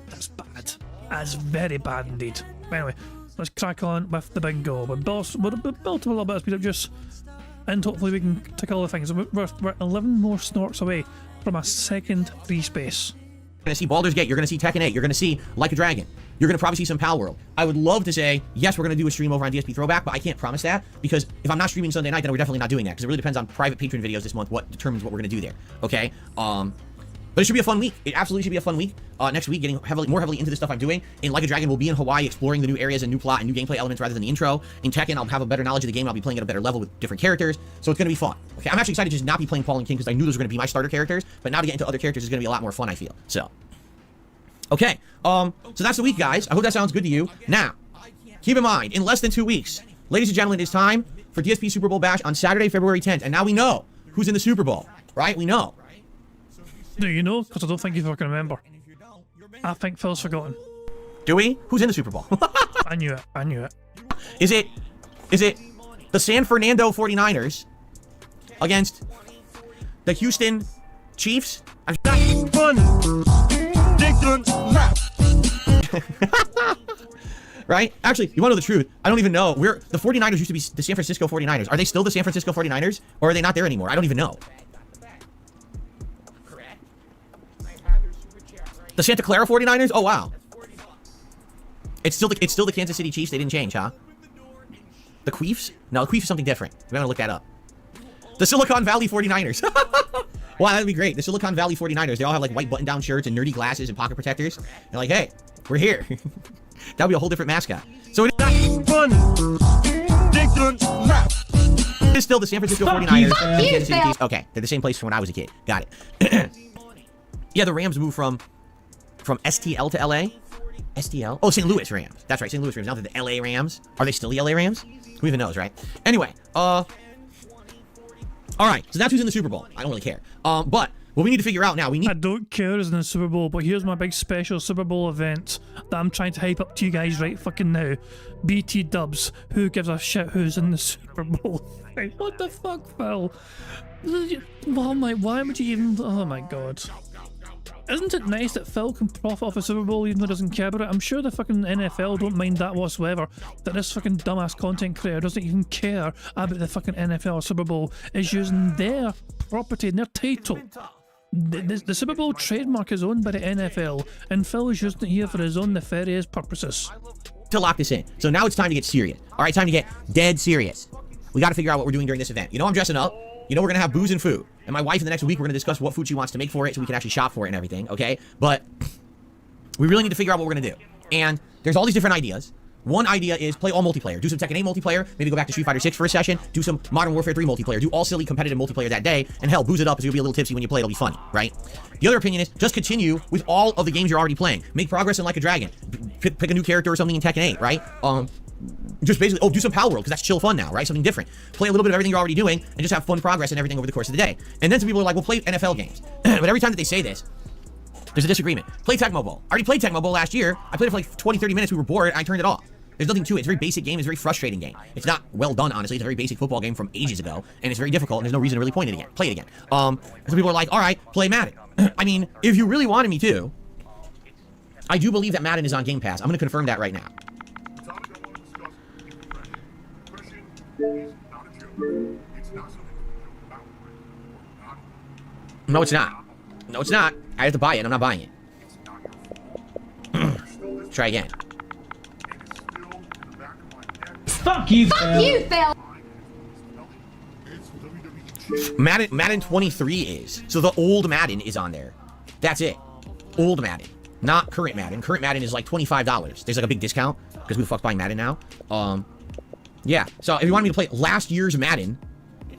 That's bad. That's very bad indeed. Anyway, let's crack on with the bingo. We're built a little bit of speed up juice, and hopefully we can tick all the things. We're 11 more snorks away from a second free space. You're going to see Baldur's Gate, you're going to see Tekken 8, you're going to see Like a Dragon, you're going to probably see some Pal World. I would love to say, yes, we're going to do a stream over on DSP Throwback, but I can't promise that, because if I'm not streaming Sunday night, then we're definitely not doing that, because it really depends on private patron videos this month, what determines what we're going to do there, okay? But it should be a fun week. It absolutely should be a fun week. Next week, getting more heavily into the stuff I'm doing. In Like a Dragon, we'll be in Hawaii exploring the new areas and new plot and new gameplay elements rather than the intro. In Tekken, I'll have a better knowledge of the game. I'll be playing at a better level with different characters. So it's going to be fun. Okay, I'm actually excited to just not be playing Paul and King because I knew those were going to be my starter characters. But now to get into other characters is going to be a lot more fun, I feel. So, okay. So that's the week, guys. I hope that sounds good to you. Now, keep in mind, in less than 2 weeks, ladies and gentlemen, it's time for DSP Super Bowl Bash on Saturday, February 10th. And now we know who's in the Super Bowl, right? We know. Do you know? Because I don't think you fucking remember. I think Phil's forgotten. Do we? Who's in the Super Bowl? I knew it. I knew it. Is it the San Fernando 49ers against the Houston Chiefs? Right? Actually, you want to know the truth? I don't even know. The 49ers used to be the San Francisco 49ers. Are they still the San Francisco 49ers? Or are they not there anymore? I don't even know. The Santa Clara 49ers? Oh, wow. It's still the Kansas City Chiefs. They didn't change, huh? The Queefs? No, the Queefs is something different. I'm going to look that up. The Silicon Valley 49ers. Wow, that'd be great. The Silicon Valley 49ers. They all have like white button-down shirts and nerdy glasses and pocket protectors. They're like, hey, we're here. That would be a whole different mascot. So it is still the San Francisco 49ers and Kansas City Chiefs. Okay, they're the same place from when I was a kid. Got it. Yeah, the Rams moved from STL to LA. STL? Oh, St. Louis Rams. That's right, St. Louis Rams. Now they're the LA Rams. Are they still the LA Rams? Who even knows, right? Anyway, all right, so that's who's in the Super Bowl. I don't really care. But what we need to figure out now, I don't care who's in the Super Bowl, but here's my big special Super Bowl event that I'm trying to hype up to you guys right fucking now. BT Dubs. Who gives a shit who's in the Super Bowl? What the fuck, Phil? Oh my, why would you even... Oh my god. Isn't it nice that Phil can profit off a Super Bowl even though he doesn't care about it? I'm sure the fucking NFL don't mind that whatsoever. That this fucking dumbass content creator doesn't even care about the fucking NFL or Super Bowl is using their property and their title. The Super Bowl trademark is owned by the NFL, and Phil is using it here for his own nefarious purposes. To lock this in. So now it's time to get serious. All right, time to get dead serious. We got to figure out what we're doing during this event. You know I'm dressing up. You know we're going to have booze and food. And my wife in the next week, we're going to discuss what food she wants to make for it so we can actually shop for it and everything, okay? But we really need to figure out what we're going to do. And there's all these different ideas. One idea is play all multiplayer. Do some Tekken 8 multiplayer, maybe go back to Street Fighter 6 for a session, do some Modern Warfare 3 multiplayer, do all silly competitive multiplayer that day, and hell, booze it up because you'll be a little tipsy when you play, it'll be funny, right? The other opinion is just continue with all of the games you're already playing. Make progress in Like a Dragon. Pick a new character or something in Tekken 8, right? Just basically, do some Pal World, because that's chill fun now, right? Something different. Play a little bit of everything you're already doing, and just have fun progress and everything over the course of the day. And then some people are like, well, play NFL games. But every time that they say this, there's a disagreement. Play Tecmo Bowl. I already played Tecmo Bowl last year. I played it for like 20, 30 minutes. We were bored, and I turned it off. There's nothing to it. It's a very basic game. It's a very frustrating game. It's not well done, honestly. It's a very basic football game from ages ago, and it's very difficult, and there's no reason to really play it again. And so people are like, all right, play Madden. I mean, if you really wanted me to, I do believe that Madden is on Game Pass. I'm going to confirm that right now. No, it's not. No, it's not. I have to buy it, and I'm not buying it. Try again. Fuck you, Phil. Madden 23 is. So the old Madden is on there. That's it. Old Madden. Not current Madden. Current Madden is like $25. There's like a big discount because who the fuck's buying Madden now? Yeah. So if you wanted me to play last year's Madden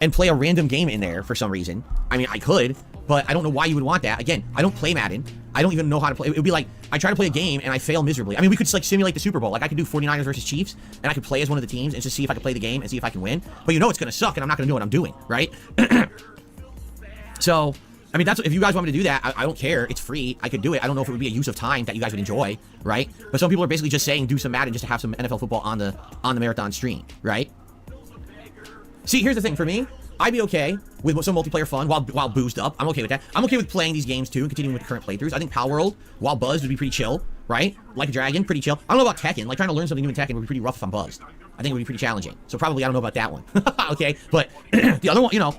and play a random game in there for some reason, I mean, I could, but I don't know why you would want that. Again, I don't play Madden. I don't even know how to play. It would be like, I try to play a game and I fail miserably. I mean, we could like simulate the Super Bowl. Like I could do 49ers versus Chiefs and I could play as one of the teams and just see if I could play the game and see if I can win. But you know it's going to suck and I'm not going to know what I'm doing, right? So I mean, that's if you guys want me to do that, I don't care. It's free. I could do it. I don't know if it would be a use of time that you guys would enjoy, right? But some people are basically just saying do some Madden just to have some NFL football on the marathon stream, right? See, here's the thing. For me, I'd be okay with some multiplayer fun while boozed up. I'm okay with that. I'm okay with playing these games too and continuing with current playthroughs. I think Pal World, while buzzed, would be pretty chill, right? Like a Dragon, pretty chill. I don't know about Tekken. Like trying to learn something new in Tekken would be pretty rough if I'm buzzed. I think it would be pretty challenging. So probably I don't know about that one. Okay, but the other one, you know,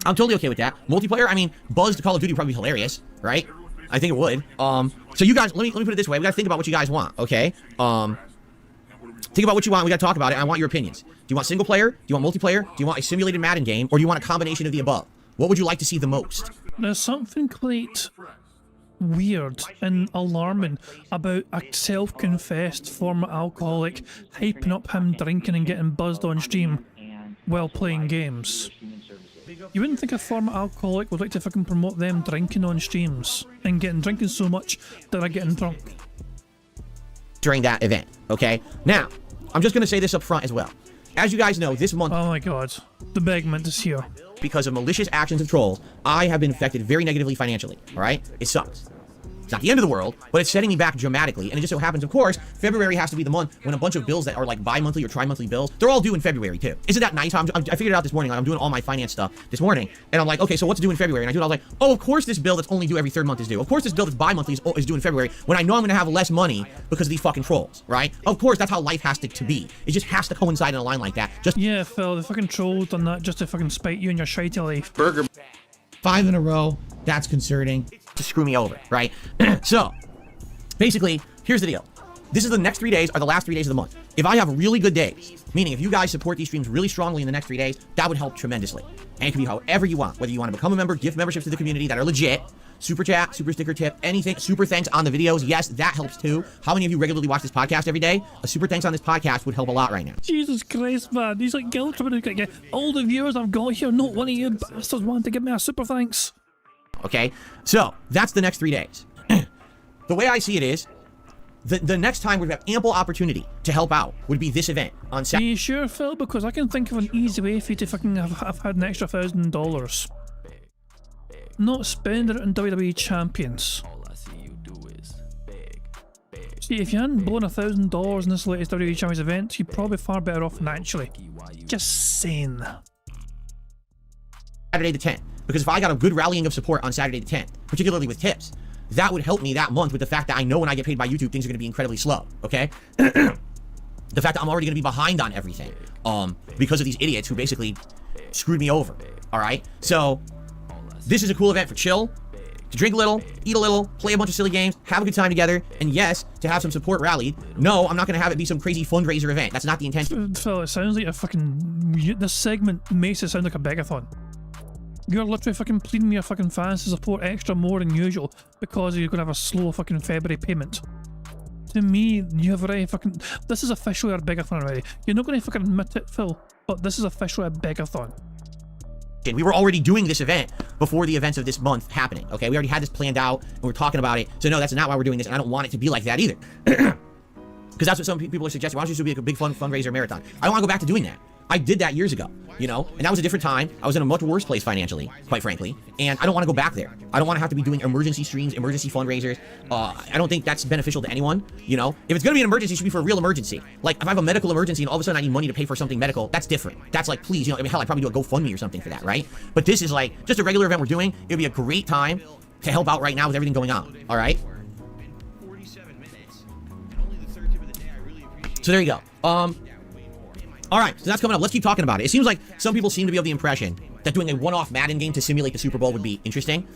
I'm totally okay with that. Multiplayer, I mean, buzzed Call of Duty would probably be hilarious, right? I think it would. So you guys, let me put it this way. We gotta think about what you guys want, okay? Think about what you want. We gotta talk about it. I want your opinions. Do you want single player? Do you want multiplayer? Do you want a simulated Madden game? Or do you want a combination of the above? What would you like to see the most? There's something quite weird and alarming about a self-confessed former alcoholic hyping up him drinking and getting buzzed on stream while playing games. You wouldn't think a former alcoholic would like to fucking promote them drinking on streams and drinking so much that they're getting drunk. During that event, okay? Now, I'm just gonna say this up front as well. As you guys know, this month... Oh my god, the begment is here. Because of malicious actions of trolls, I have been affected very negatively financially, alright? It sucks. It's not the end of the world, but it's setting me back dramatically. And it just so happens, of course, February has to be the month when a bunch of bills that are like bi-monthly or tri-monthly bills, they're all due in February too. Isn't that nice? I figured it out this morning. Like, I'm doing all my finance stuff this morning. And I'm like, okay, so what's due in February? And I was like, oh, of course this bill that's only due every third month is due. Of course this bill that's bi-monthly is due in February when I know I'm going to have less money because of these fucking trolls, right? Of course, that's how life has to be. It just has to coincide in a line like that. Just yeah, Phil, the fucking trolls done that just to fucking spite you and your shitey life. Burger. 5 in a row. That's concerning. To screw me over, right? So, basically, here's the deal. This is the next 3 days are the last 3 days of the month. If I have really good days, meaning if you guys support these streams really strongly in the next 3 days, that would help tremendously. And it can be however you want. Whether you want to become a member, gift memberships to the community that are legit, super chat, super sticker tip, anything, super thanks on the videos. Yes, that helps too. How many of you regularly watch this podcast every day? A super thanks on this podcast would help a lot right now. Jesus Christ, man. These like guilt tripping. All the viewers I've got here, not one of you bastards want to give me a super thanks. Okay, so that's the next 3 days. The way I see it is, the next time we'd have ample opportunity to help out would be this event on Are Saturday. you sure, Phil? Because I can think of an easy way for you to fucking have had an extra $1,000. Not spend it on WWE champions. See, if you hadn't blown $1,000 in this latest WWE champions event, you'd probably be far better off financially. Just saying. Saturday the 10th. Because if I got a good rallying of support on Saturday the 10th, particularly with tips, that would help me that month with the fact that I know when I get paid by YouTube, things are going to be incredibly slow, okay? The fact that I'm already going to be behind on everything, because of these idiots who basically screwed me over, all right? So, this is a cool event for chill, to drink a little, eat a little, play a bunch of silly games, have a good time together, and yes, to have some support rallied. No, I'm not going to have it be some crazy fundraiser event. That's not the intention. Phil, it sounds like a fucking... This segment makes it sound like a begathon. You're literally fucking pleading with your fucking fans to support extra more than usual because you're gonna have a slow fucking February payment. To me, you have already fucking... This is officially a begathon already. You're not gonna fucking admit it, Phil, but this is officially a begathon. We were already doing this event before the events of this month happening, okay? We already had this planned out, and we're talking about it. So no, that's not why we're doing this, and I don't want it to be like that either. Because that's what some people are suggesting. Why don't you just do a big fundraiser marathon? I don't want to go back to doing that. I did that years ago, you know, and that was a different time. I was in a much worse place financially, quite frankly, and I don't want to go back there. I don't want to have to be doing emergency streams, emergency fundraisers. I don't think that's beneficial to anyone, you know. If it's going to be an emergency, it should be for a real emergency. Like, if I have a medical emergency and all of a sudden I need money to pay for something medical, that's different. That's like, please, you know, I mean, hell, I'd probably do a GoFundMe or something for that, right? But this is like just a regular event we're doing. It would be a great time to help out right now with everything going on, all right? So there you go. All right, so that's coming up. Let's keep talking about it. It seems like some people seem to be of the impression that doing a one-off Madden game to simulate the Super Bowl would be interesting.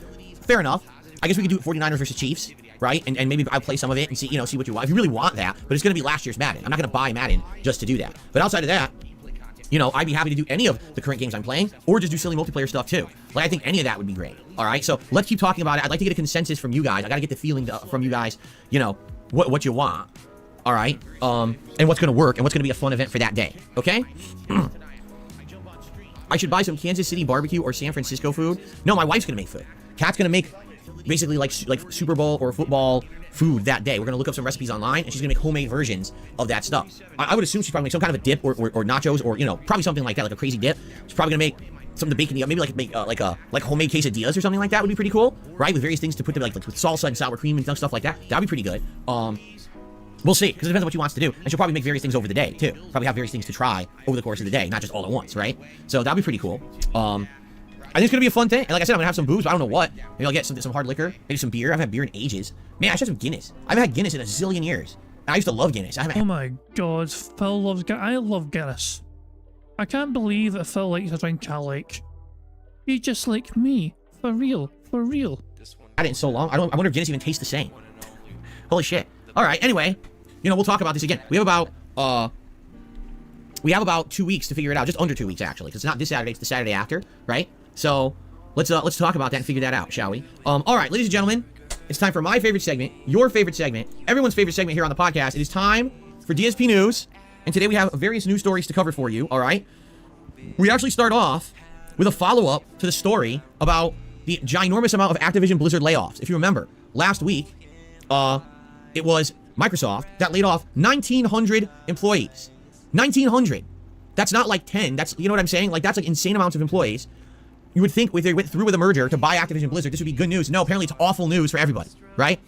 Fair enough. I guess we could do 49ers versus Chiefs, right? And maybe I'll play some of it and see, you know, see what you want. If you really want that, but it's going to be last year's Madden. I'm not going to buy Madden just to do that. But outside of that, you know, I'd be happy to do any of the current games I'm playing or just do silly multiplayer stuff too. Like, I think any of that would be great. All right, so let's keep talking about it. I'd like to get a consensus from you guys. I got to get the feeling from you guys, you know, what you want. All right, and what's going to work and what's going to be a fun event for that day, okay? I should buy some Kansas City barbecue or San Francisco food. No, my wife's going to make food. Kat's going to make basically like Super Bowl or football food that day. We're going to look up some recipes online, and she's going to make homemade versions of that stuff. I would assume she's probably make some kind of a dip or nachos or, you know, probably something like that, like a crazy dip. She's probably going to make something to bake in the maybe like homemade quesadillas or something like that would be pretty cool, right? With various things to put them like with salsa and sour cream and stuff like that. That'd be pretty good. We'll see, because it depends on what she wants to do. And she'll probably make various things over the day, too. Probably have various things to try over the course of the day, not just all at once, right? So that'd be pretty cool. I think it's gonna be a fun thing. And like I said, I'm gonna have some booze, but I don't know what. Maybe I'll get some hard liquor, maybe some beer. I haven't had beer in ages. Man, I should have some Guinness. I haven't had Guinness in a zillion years. And I used to love Guinness. Oh my god, Phil loves Guinness. I love Guinness. I can't believe that Phil likes to drink Lake. He's just like me. For real. For real. I had it in so long. I wonder if Guinness even tastes the same. Holy shit. Alright, anyway. We'll talk about this again. We have about 2 weeks to figure it out. Just under 2 weeks, actually. Because it's not this Saturday, it's the Saturday after, right? So, let's talk about that and figure that out, shall we? Alright, ladies and gentlemen. It's time for my favorite segment, your favorite segment, everyone's favorite segment here on the podcast. It is time for DSP News. And today we have various news stories to cover for you, alright? We actually start off with a follow-up to the story about the ginormous amount of Activision Blizzard layoffs. If you remember, last week, it was Microsoft that laid off 1,900 employees. 1,900. That's not like 10. That's, you know what I'm saying? Like, that's like insane amounts of employees. You would think if they went through with a merger to buy Activision Blizzard, this would be good news. No, apparently it's awful news for everybody, right?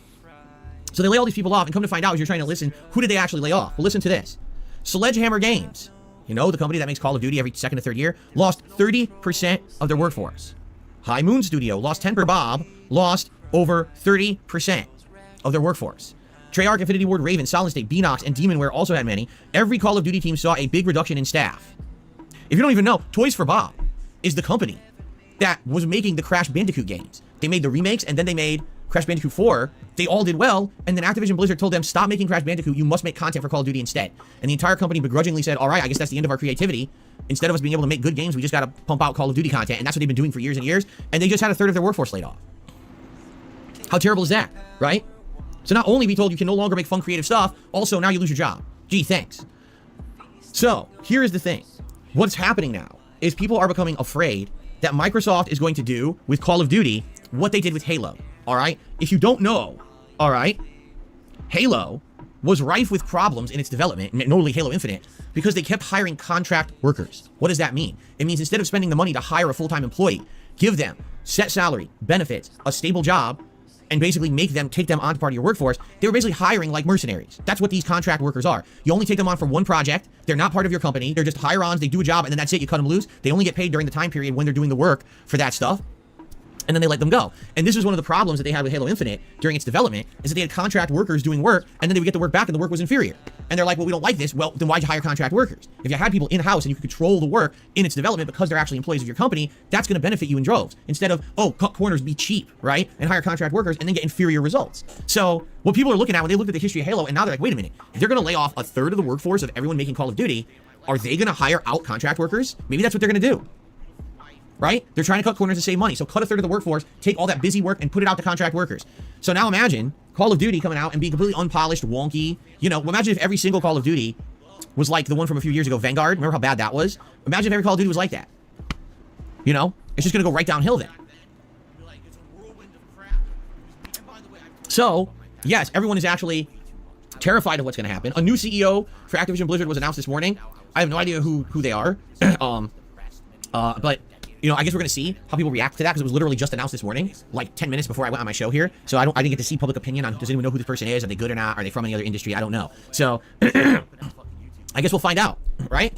So they lay all these people off, and come to find out, as you're trying to listen, who did they actually lay off? Well, listen to this. Sledgehammer Games, the company that makes Call of Duty every second to third year, lost 30% of their workforce. High Moon Studio lost 10%. Bob lost over 30% of their workforce. Treyarch, Infinity Ward, Raven, Solid State, Beanox, and Demonware also had many. Every Call of Duty team saw a big reduction in staff. If you don't even know, Toys for Bob is the company that was making the Crash Bandicoot games. They made the remakes, and then they made Crash Bandicoot 4. They all did well, and then Activision Blizzard told them, stop making Crash Bandicoot, you must make content for Call of Duty instead. And the entire company begrudgingly said, all right, I guess that's the end of our creativity. Instead of us being able to make good games, we just got to pump out Call of Duty content, and that's what they've been doing for years and years, and they just had a third of their workforce laid off. How terrible is that, right? So not only be told you can no longer make fun, creative stuff, also now you lose your job. Gee, thanks. So, here is the thing. What's happening now is people are becoming afraid that Microsoft is going to do with Call of Duty what they did with Halo, all right? If you don't know, all right, Halo was rife with problems in its development, notably Halo Infinite, because they kept hiring contract workers. What does that mean? It means instead of spending the money to hire a full-time employee, give them set salary, benefits, a stable job, and basically take them onto part of your workforce, they were basically hiring like mercenaries. That's what these contract workers are. You only take them on for one project. They're not part of your company. They're just hire-ons. They do a job, and then that's it. You cut them loose. They only get paid during the time period when they're doing the work for that stuff. And then they let them go. And this was one of the problems that they had with Halo Infinite during its development, is that they had contract workers doing work, and then they would get the work back, and the work was inferior. And they're like, well, we don't like this. Well, then why'd you hire contract workers? If you had people in-house and you could control the work in its development because they're actually employees of your company, that's going to benefit you in droves. Instead of, cut corners, be cheap, right? And hire contract workers and then get inferior results. So what people are looking at when they look at the history of Halo, and now they're like, wait a minute, if they're going to lay off a third of the workforce of everyone making Call of Duty, are they going to hire out contract workers? Maybe that's what they're going to do. Right? They're trying to cut corners to save money. So cut a third of the workforce, take all that busy work, and put it out to contract workers. So now imagine Call of Duty coming out and being completely unpolished, wonky. Imagine if every single Call of Duty was like the one from a few years ago, Vanguard. Remember how bad that was? Imagine if every Call of Duty was like that. It's just going to go right downhill then. So, yes, everyone is actually terrified of what's going to happen. A new CEO for Activision Blizzard was announced this morning. I have no idea who they are. But I guess we're going to see how people react to that, because it was literally just announced this morning, like 10 minutes before I went on my show here. So I didn't get to see public opinion on, does anyone know who this person is? Are they good or not? Are they from any other industry? I don't know. So I guess we'll find out, right?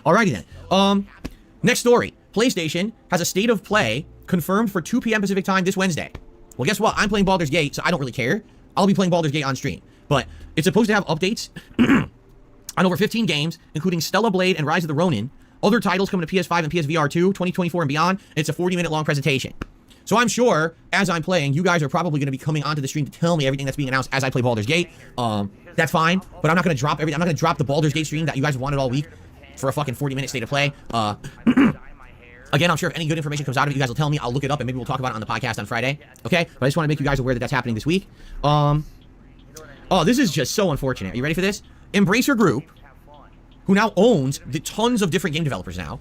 Alrighty then. Next story. PlayStation has a state of play confirmed for 2 p.m. Pacific time this Wednesday. Well, guess what? I'm playing Baldur's Gate, so I don't really care. I'll be playing Baldur's Gate on stream. But it's supposed to have updates on over 15 games, including Stella Blade and Rise of the Ronin. Other titles coming to PS5 and PSVR 2, 2024 and beyond. It's a 40-minute long presentation. So I'm sure, as I'm playing, you guys are probably going to be coming onto the stream to tell me everything that's being announced as I play Baldur's Gate. That's fine, but I'm not going to drop everything. I'm not going to drop the Baldur's Gate stream that you guys wanted all week for a fucking 40-minute state of play. Again, I'm sure if any good information comes out of it, you guys will tell me. I'll look it up, and maybe we'll talk about it on the podcast on Friday. Okay? But I just want to make you guys aware that that's happening this week. This is just so unfortunate. Are you ready for this? Embracer Group, who now owns the tons of different game developers now,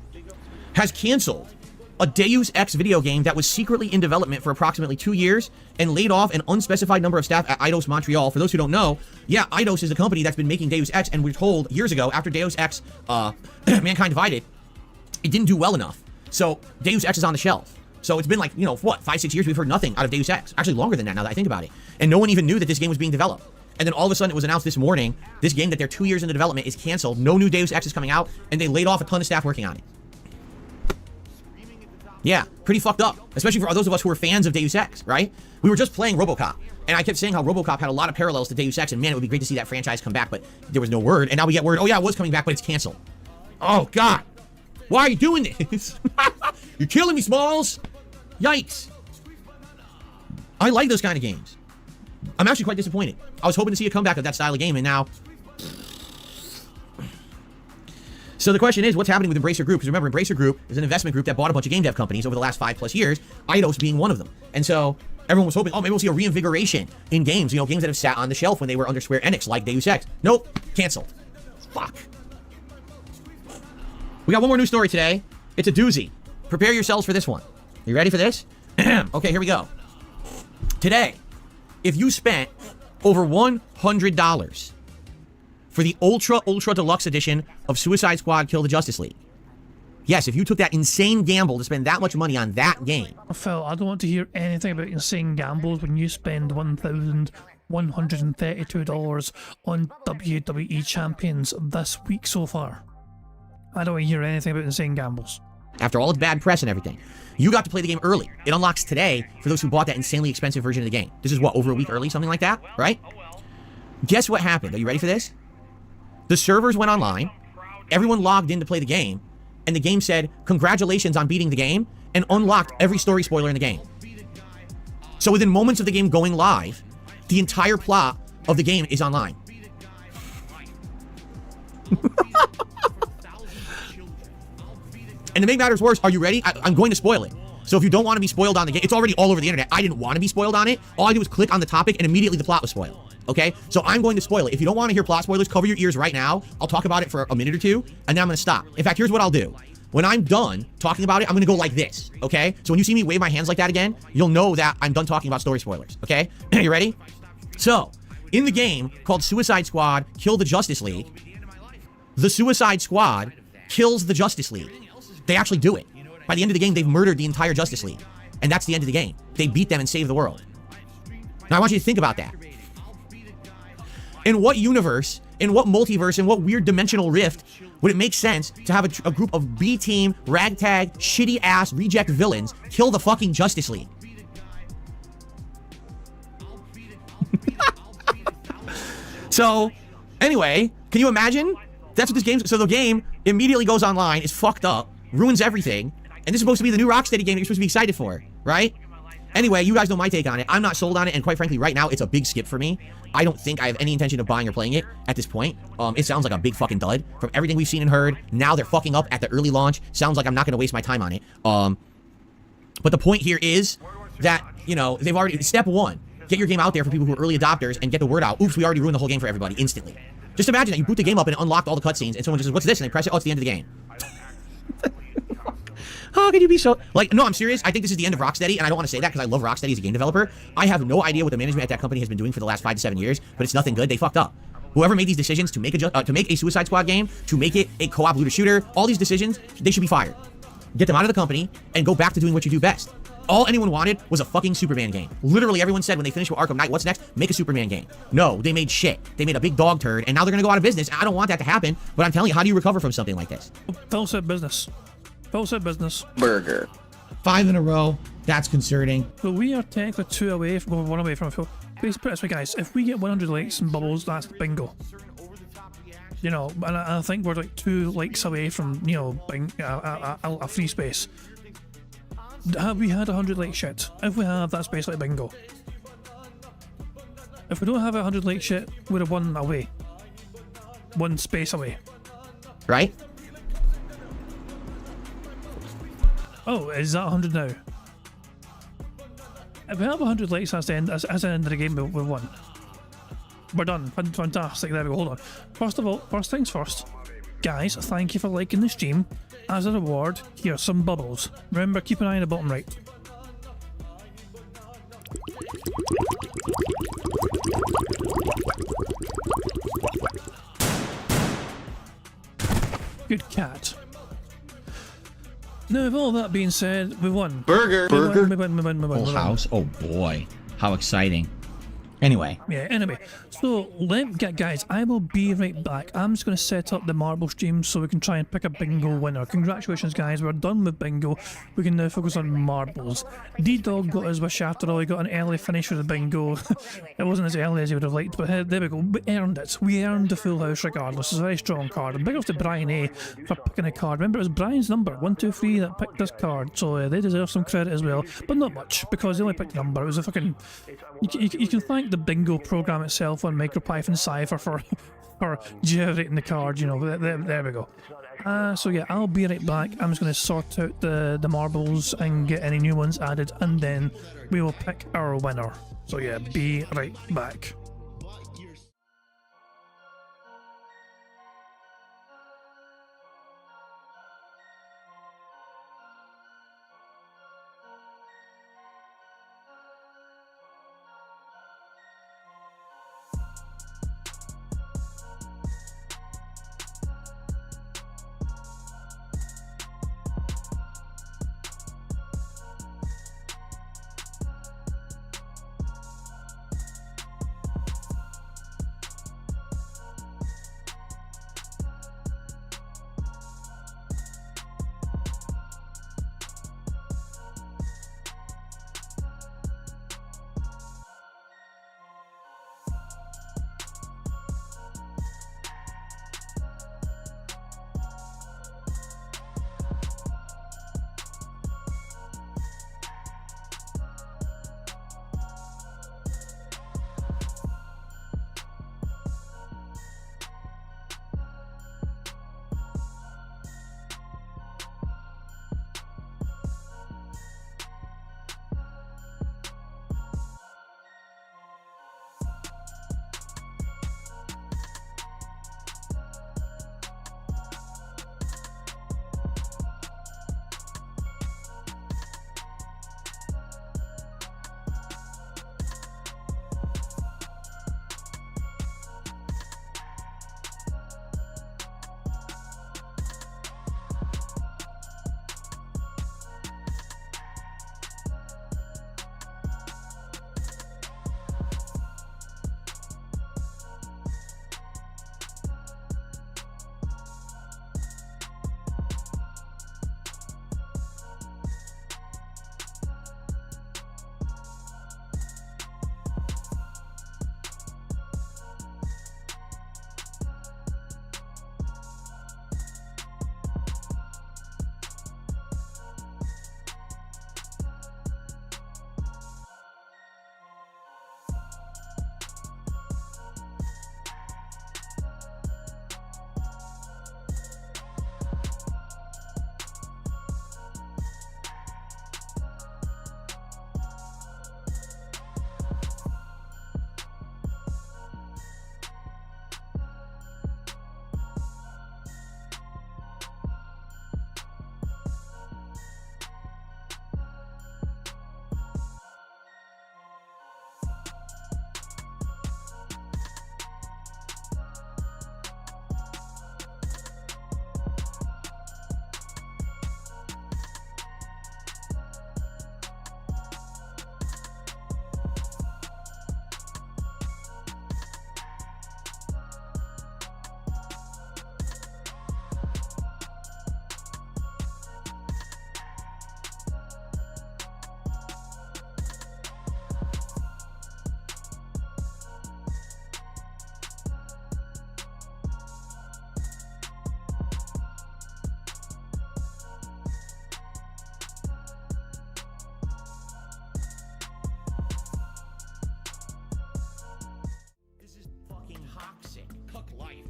has canceled a Deus Ex video game that was secretly in development for approximately 2 years and laid off an unspecified number of staff at Eidos Montreal. For those who don't know, Eidos is the company that's been making Deus Ex, and we're told years ago, after Deus Ex Mankind Divided, it didn't do well enough. So Deus Ex is on the shelf. So it's been like, you know, what, 5-6 years we've heard nothing out of Deus Ex. Actually longer than that now that I think about it. And no one even knew that this game was being developed. And then all of a sudden it was announced this morning, this game that they're 2 years into development is canceled. No new Deus Ex is coming out, and they laid off a ton of staff working on it. Yeah, pretty fucked up. Especially for those of us who are fans of Deus Ex, right? We were just playing RoboCop, and I kept saying how RoboCop had a lot of parallels to Deus Ex, and man, it would be great to see that franchise come back, but there was no word. And now we get word, oh yeah, it was coming back, but it's canceled. Oh God, why are you doing this? You're killing me, Smalls. Yikes. I like those kind of games. I'm actually quite disappointed. I was hoping to see a comeback of that style of game, and now... So the question is, what's happening with Embracer Group? Because remember, Embracer Group is an investment group that bought a bunch of game dev companies over the last 5+ years, Eidos being one of them. And so everyone was hoping, oh, maybe we'll see a reinvigoration in games, you know, games that have sat on the shelf when they were under Square Enix, like Deus Ex. Nope, canceled. Fuck. We got one more news story today. It's a doozy. Prepare yourselves for this one. You ready for this? Okay, here we go. Today, if you spent over $100 for the ultra deluxe edition of Suicide Squad Kill the Justice League. Yes, if you took that insane gamble to spend that much money on that game. Phil, I don't want to hear anything about insane gambles when you spend $1,132 on WWE champions this week so far. I don't want to hear anything about insane gambles. After all its bad press and everything, you got to play the game early. It unlocks today for those who bought that insanely expensive version of the game. This is what, over a week early, something like that, right? Guess what happened? Are you ready for this? The servers went online, everyone logged in to play the game, and the game said, congratulations on beating the game, and unlocked every story spoiler in the game. So within moments of the game going live, the entire plot of the game is online. And to make matters worse, are you ready? I'm going to spoil it. So if you don't want to be spoiled on the game, it's already all over the internet. I didn't want to be spoiled on it. All I did was click on the topic and immediately the plot was spoiled. Okay? So I'm going to spoil it. If you don't want to hear plot spoilers, cover your ears right now. I'll talk about it for a minute or two, and then I'm going to stop. In fact, here's what I'll do. When I'm done talking about it, I'm going to go like this. Okay? So when you see me wave my hands like that again, you'll know that I'm done talking about story spoilers. Okay? You ready? So, in the game called Suicide Squad Kill the Justice League, the Suicide Squad kills the Justice League. They actually do it. By the end of the game, they've murdered the entire Justice League. And that's the end of the game. They beat them and save the world. Now, I want you to think about that. In what universe, in what multiverse, in what weird dimensional rift would it make sense to have a group of B-team, ragtag, shitty-ass, reject villains kill the fucking Justice League? So, anyway, can you imagine? That's what this game... So the game immediately goes online, is fucked up, ruins everything, and this is supposed to be the new Rocksteady game that you're supposed to be excited for, right? Anyway, you guys know my take on it. I'm not sold on it, and quite frankly, right now, it's a big skip for me. I don't think I have any intention of buying or playing it at this point. It sounds like a big fucking dud. From everything we've seen and heard, now they're fucking up at the early launch. Sounds like I'm not going to waste my time on it. But the point here is that, you know, they've already... Step one, get your game out there for people who are early adopters and get the word out. Oops, we already ruined the whole game for everybody instantly. Just imagine that you boot the game up and it unlocked all the cutscenes, and someone just says, what's this? And they press it, oh, it's the end of the game. How can you be so... Like, no, I'm serious. I think this is the end of Rocksteady, and I don't want to say that because I love Rocksteady as a game developer. I have no idea what the management at that company has been doing for the last 5 to 7 years, but it's nothing good. They fucked up. Whoever made these decisions to make a Suicide Squad game, to make it a co-op looter shooter, all these decisions, they should be fired. Get them out of the company and go back to doing what you do best. All anyone wanted was a fucking Superman game. Literally everyone said when they finished with Arkham Knight, what's next? Make a Superman game. No, they made shit. They made a big dog turd, and now they're gonna go out of business. I don't want that to happen, but I'm telling you, how do you recover from something like this? Phil said business. Phil said business. Burger. 5 in a row. That's concerning. So we are technically 2 away from... Well, 1 away from Phil. Basically, put it this way, guys. If we get 100 likes and bubbles, that's bingo. You know, and I think we're like 2 likes away from, you know, a free space. Have we had 100 like shit? If we have, that's basically bingo. If we don't have 100 like shit, we're 1 away. 1 space away. Right? Oh, is that 100 now? If we have 100 likes, that's the end. That's the end of the game. We won. We're done. Fantastic. There we go. Hold on. First of all, first things first. Guys, thank you for liking the stream. As a reward, here's some bubbles. Remember, keep an eye on the bottom right. Good cat. Now, with all that being said, we won. Burger. We Burger. won. Full house. Oh boy, how exciting! Anyway, Yeah, anyway, so guys, I will be right back. I'm just going to set up the marble stream so we can try and pick a bingo winner. Congratulations, guys, we're done with bingo. We can now focus on marbles. D-Dog got his wish after all. He got an early finish for the bingo. It wasn't as early as he would have liked, but there we go. We earned it. We earned the full house regardless. It's a very strong card. And big up to Brian A for picking a card. Remember, it was Brian's number, 123, that picked this card, so they deserve some credit as well. But not much, because they only picked a number. It was a fucking... You can thank the bingo program itself on MicroPython Cypher for generating the card, you know. There we go. So yeah, I'll be right back. I'm just going to sort out the marbles and get any new ones added, and then we will pick our winner. So yeah, be right back.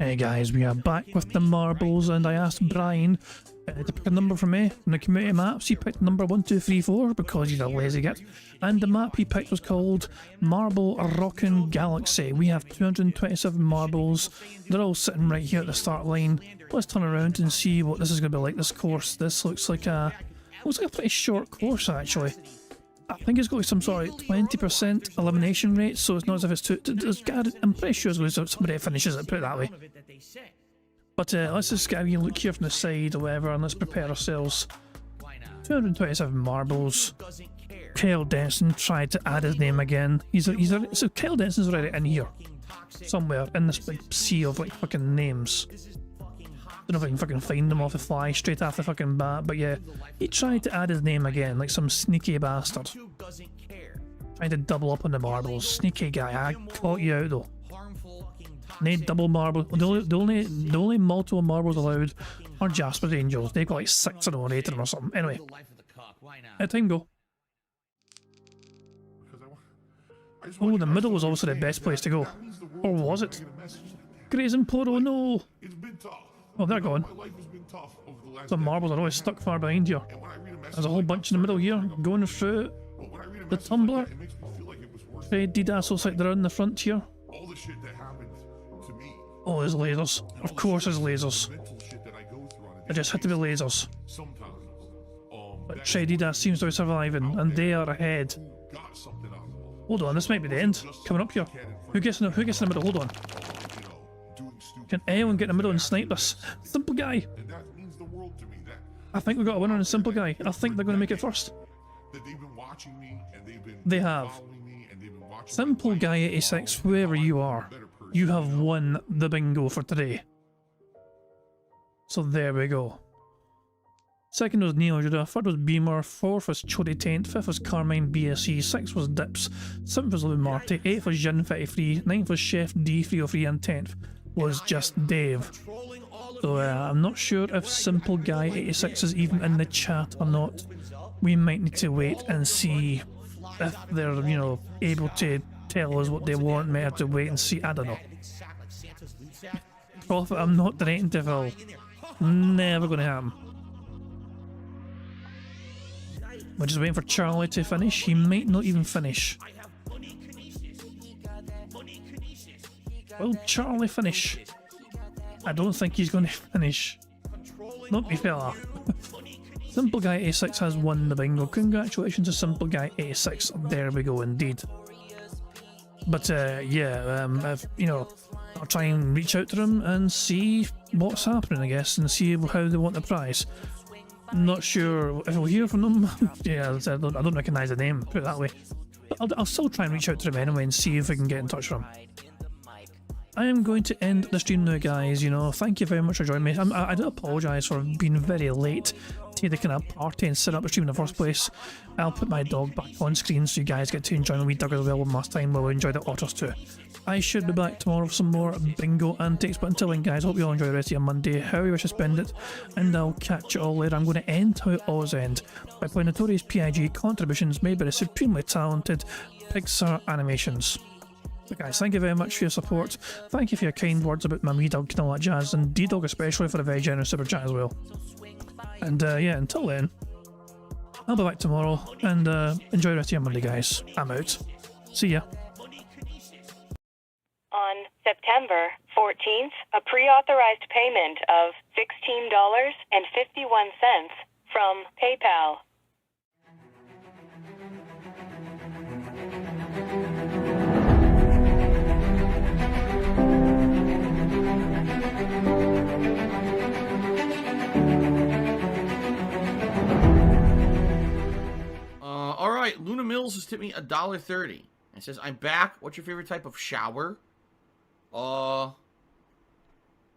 Hey guys, we are back with the marbles, and I asked Brian to pick a number for me from the community maps. He picked number 1234 because he's a lazy git, and the map he picked was called Marble Rockin' Galaxy. We have 227 marbles. They're all sitting right here at the start line. Let's turn around and see what this is going to be like. This course, this looks like a pretty short course actually. I think it's got some sort of 20% elimination rate, so it's not as if it's too... I'm pretty sure it's going to be somebody that finishes it, put it that way. But let's just get a wee look here from the side or whatever, and let's prepare ourselves. 227 marbles. Kyle Denson tried to add his name again. So Kyle Denson's already in here. Somewhere in this big sea of like fucking names. Don't know if I can fucking find them off the fly straight after fucking bat, but yeah. He tried to add his name again, like some sneaky bastard. Trying to double up on the marbles. Sneaky guy, I caught you out though. Need double marbles. The only multiple marbles allowed are Jasper's Angels. They've got like 6 in a row or 8 in them or something. Anyway. Let time go. Oh, the middle was obviously the best place to go. Or was it? Grays and Poro, no! Oh, they're gone. Some marbles are always stuck far behind here. There's a whole bunch in the middle here, going through the tumbler. Fred Didas looks like they're in the front here. Oh, there's lasers. Of course there's lasers. It just had to be lasers. But Fred Didas seems to be surviving, and they are ahead. Hold on, this might be the end. Coming up here. Who gets in the middle? Hold on. Can anyone get in the middle and snipe this? Simple Guy! I think we got a winner in Simple Guy. I think they're going to make it first. They have. Simple Guy 86, wherever you are, you have won the bingo for today. So there we go. Second was Neo Judah, third was Beamer, fourth was Chody Taint, fifth was Carmine BSE, sixth was Dips, seventh was Lou Marty, eighth was Jin 53, ninth was Chef D303, and 10th was just Dave. So I'm not sure if Simple Guy 86 is even in the chat or not. We might need to wait and see if they're, you know, able to tell us what they want. Might have to wait and see. I don't know. Profit I'm not threatening to fill. Never gonna happen. We're just waiting for Charlie to finish. He might not even finish. Will Charlie finish? I don't think he's going to finish. Not me fella. Simple Guy A6 has won the bingo. Congratulations to Simple Guy A6. There we go, indeed. But yeah, if, you know, I'll try and reach out to them and see what's happening, I guess, and see how they want the prize. Not sure if we'll hear from them. Yeah, I don't recognise the name, put it that way. But I'll still try and reach out to them anyway and see if I can get in touch with them. I am going to end the stream now, guys. You know, thank you very much for joining me. I do apologise for being very late to the kind of party and set up the stream in the first place. I'll put my dog back on screen so you guys get to enjoy my wee dog as well one last time while we enjoy the otters too. I should be back tomorrow for some more bingo antics, but until then, guys, hope you all enjoy the rest of your Monday, how you wish to spend it, and I'll catch you all later. I'm going to end how it always ends, by playing notorious PIG contributions made by the supremely talented Pixar Animations. So guys, thank you very much for your support. Thank you for your kind words about my wee dog and all that jazz, and D-Dog especially for the very generous super chat as well. And yeah, until then, I'll be back tomorrow, and enjoy the rest of your Monday, guys. I'm out. See ya. On September 14th, a pre-authorized payment of $16.51 from PayPal. Alright, Luna Mills has tipped me $1.30. It says, I'm back. What's your favorite type of shower?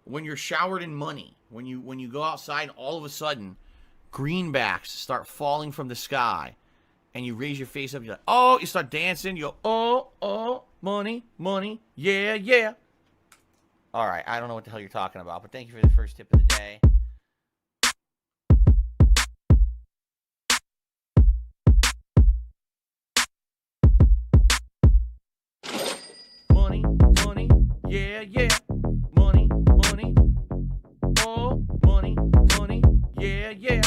When you're showered in money. When you go outside and all of a sudden, greenbacks start falling from the sky. And you raise your face up, you're like, oh, you start dancing, you go, oh, money, money, yeah, yeah. Alright, I don't know what the hell you're talking about, but thank you for the first tip of the day. Money, money, yeah, yeah. Money, money, oh, money, money, yeah, yeah.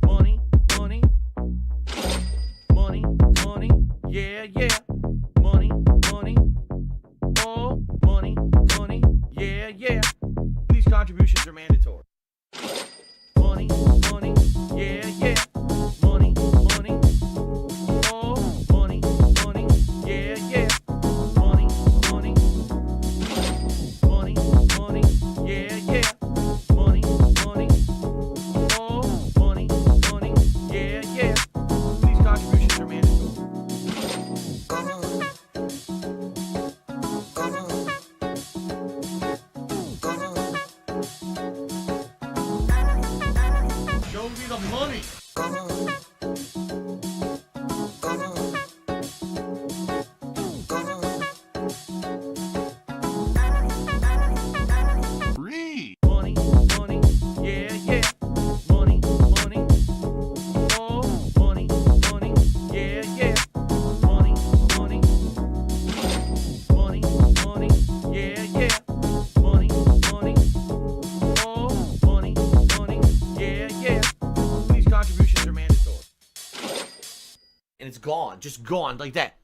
Money, money, money, money, yeah, yeah. Money, money, oh, money, money, yeah, yeah. These contributions are mandatory. Money, money, yeah, yeah. Money, money, oh, money, money, yeah, yeah. Money, money, money, money, yeah, yeah. Money, money, oh, money. me the money. Free. Money, money, yeah, yeah. Money, money. Oh, money, money, yeah, yeah. Money, money. Money, money, yeah, yeah. Money, money. Oh, money, money, yeah, yeah. These contributions are mandatory. And it's gone, just gone like that.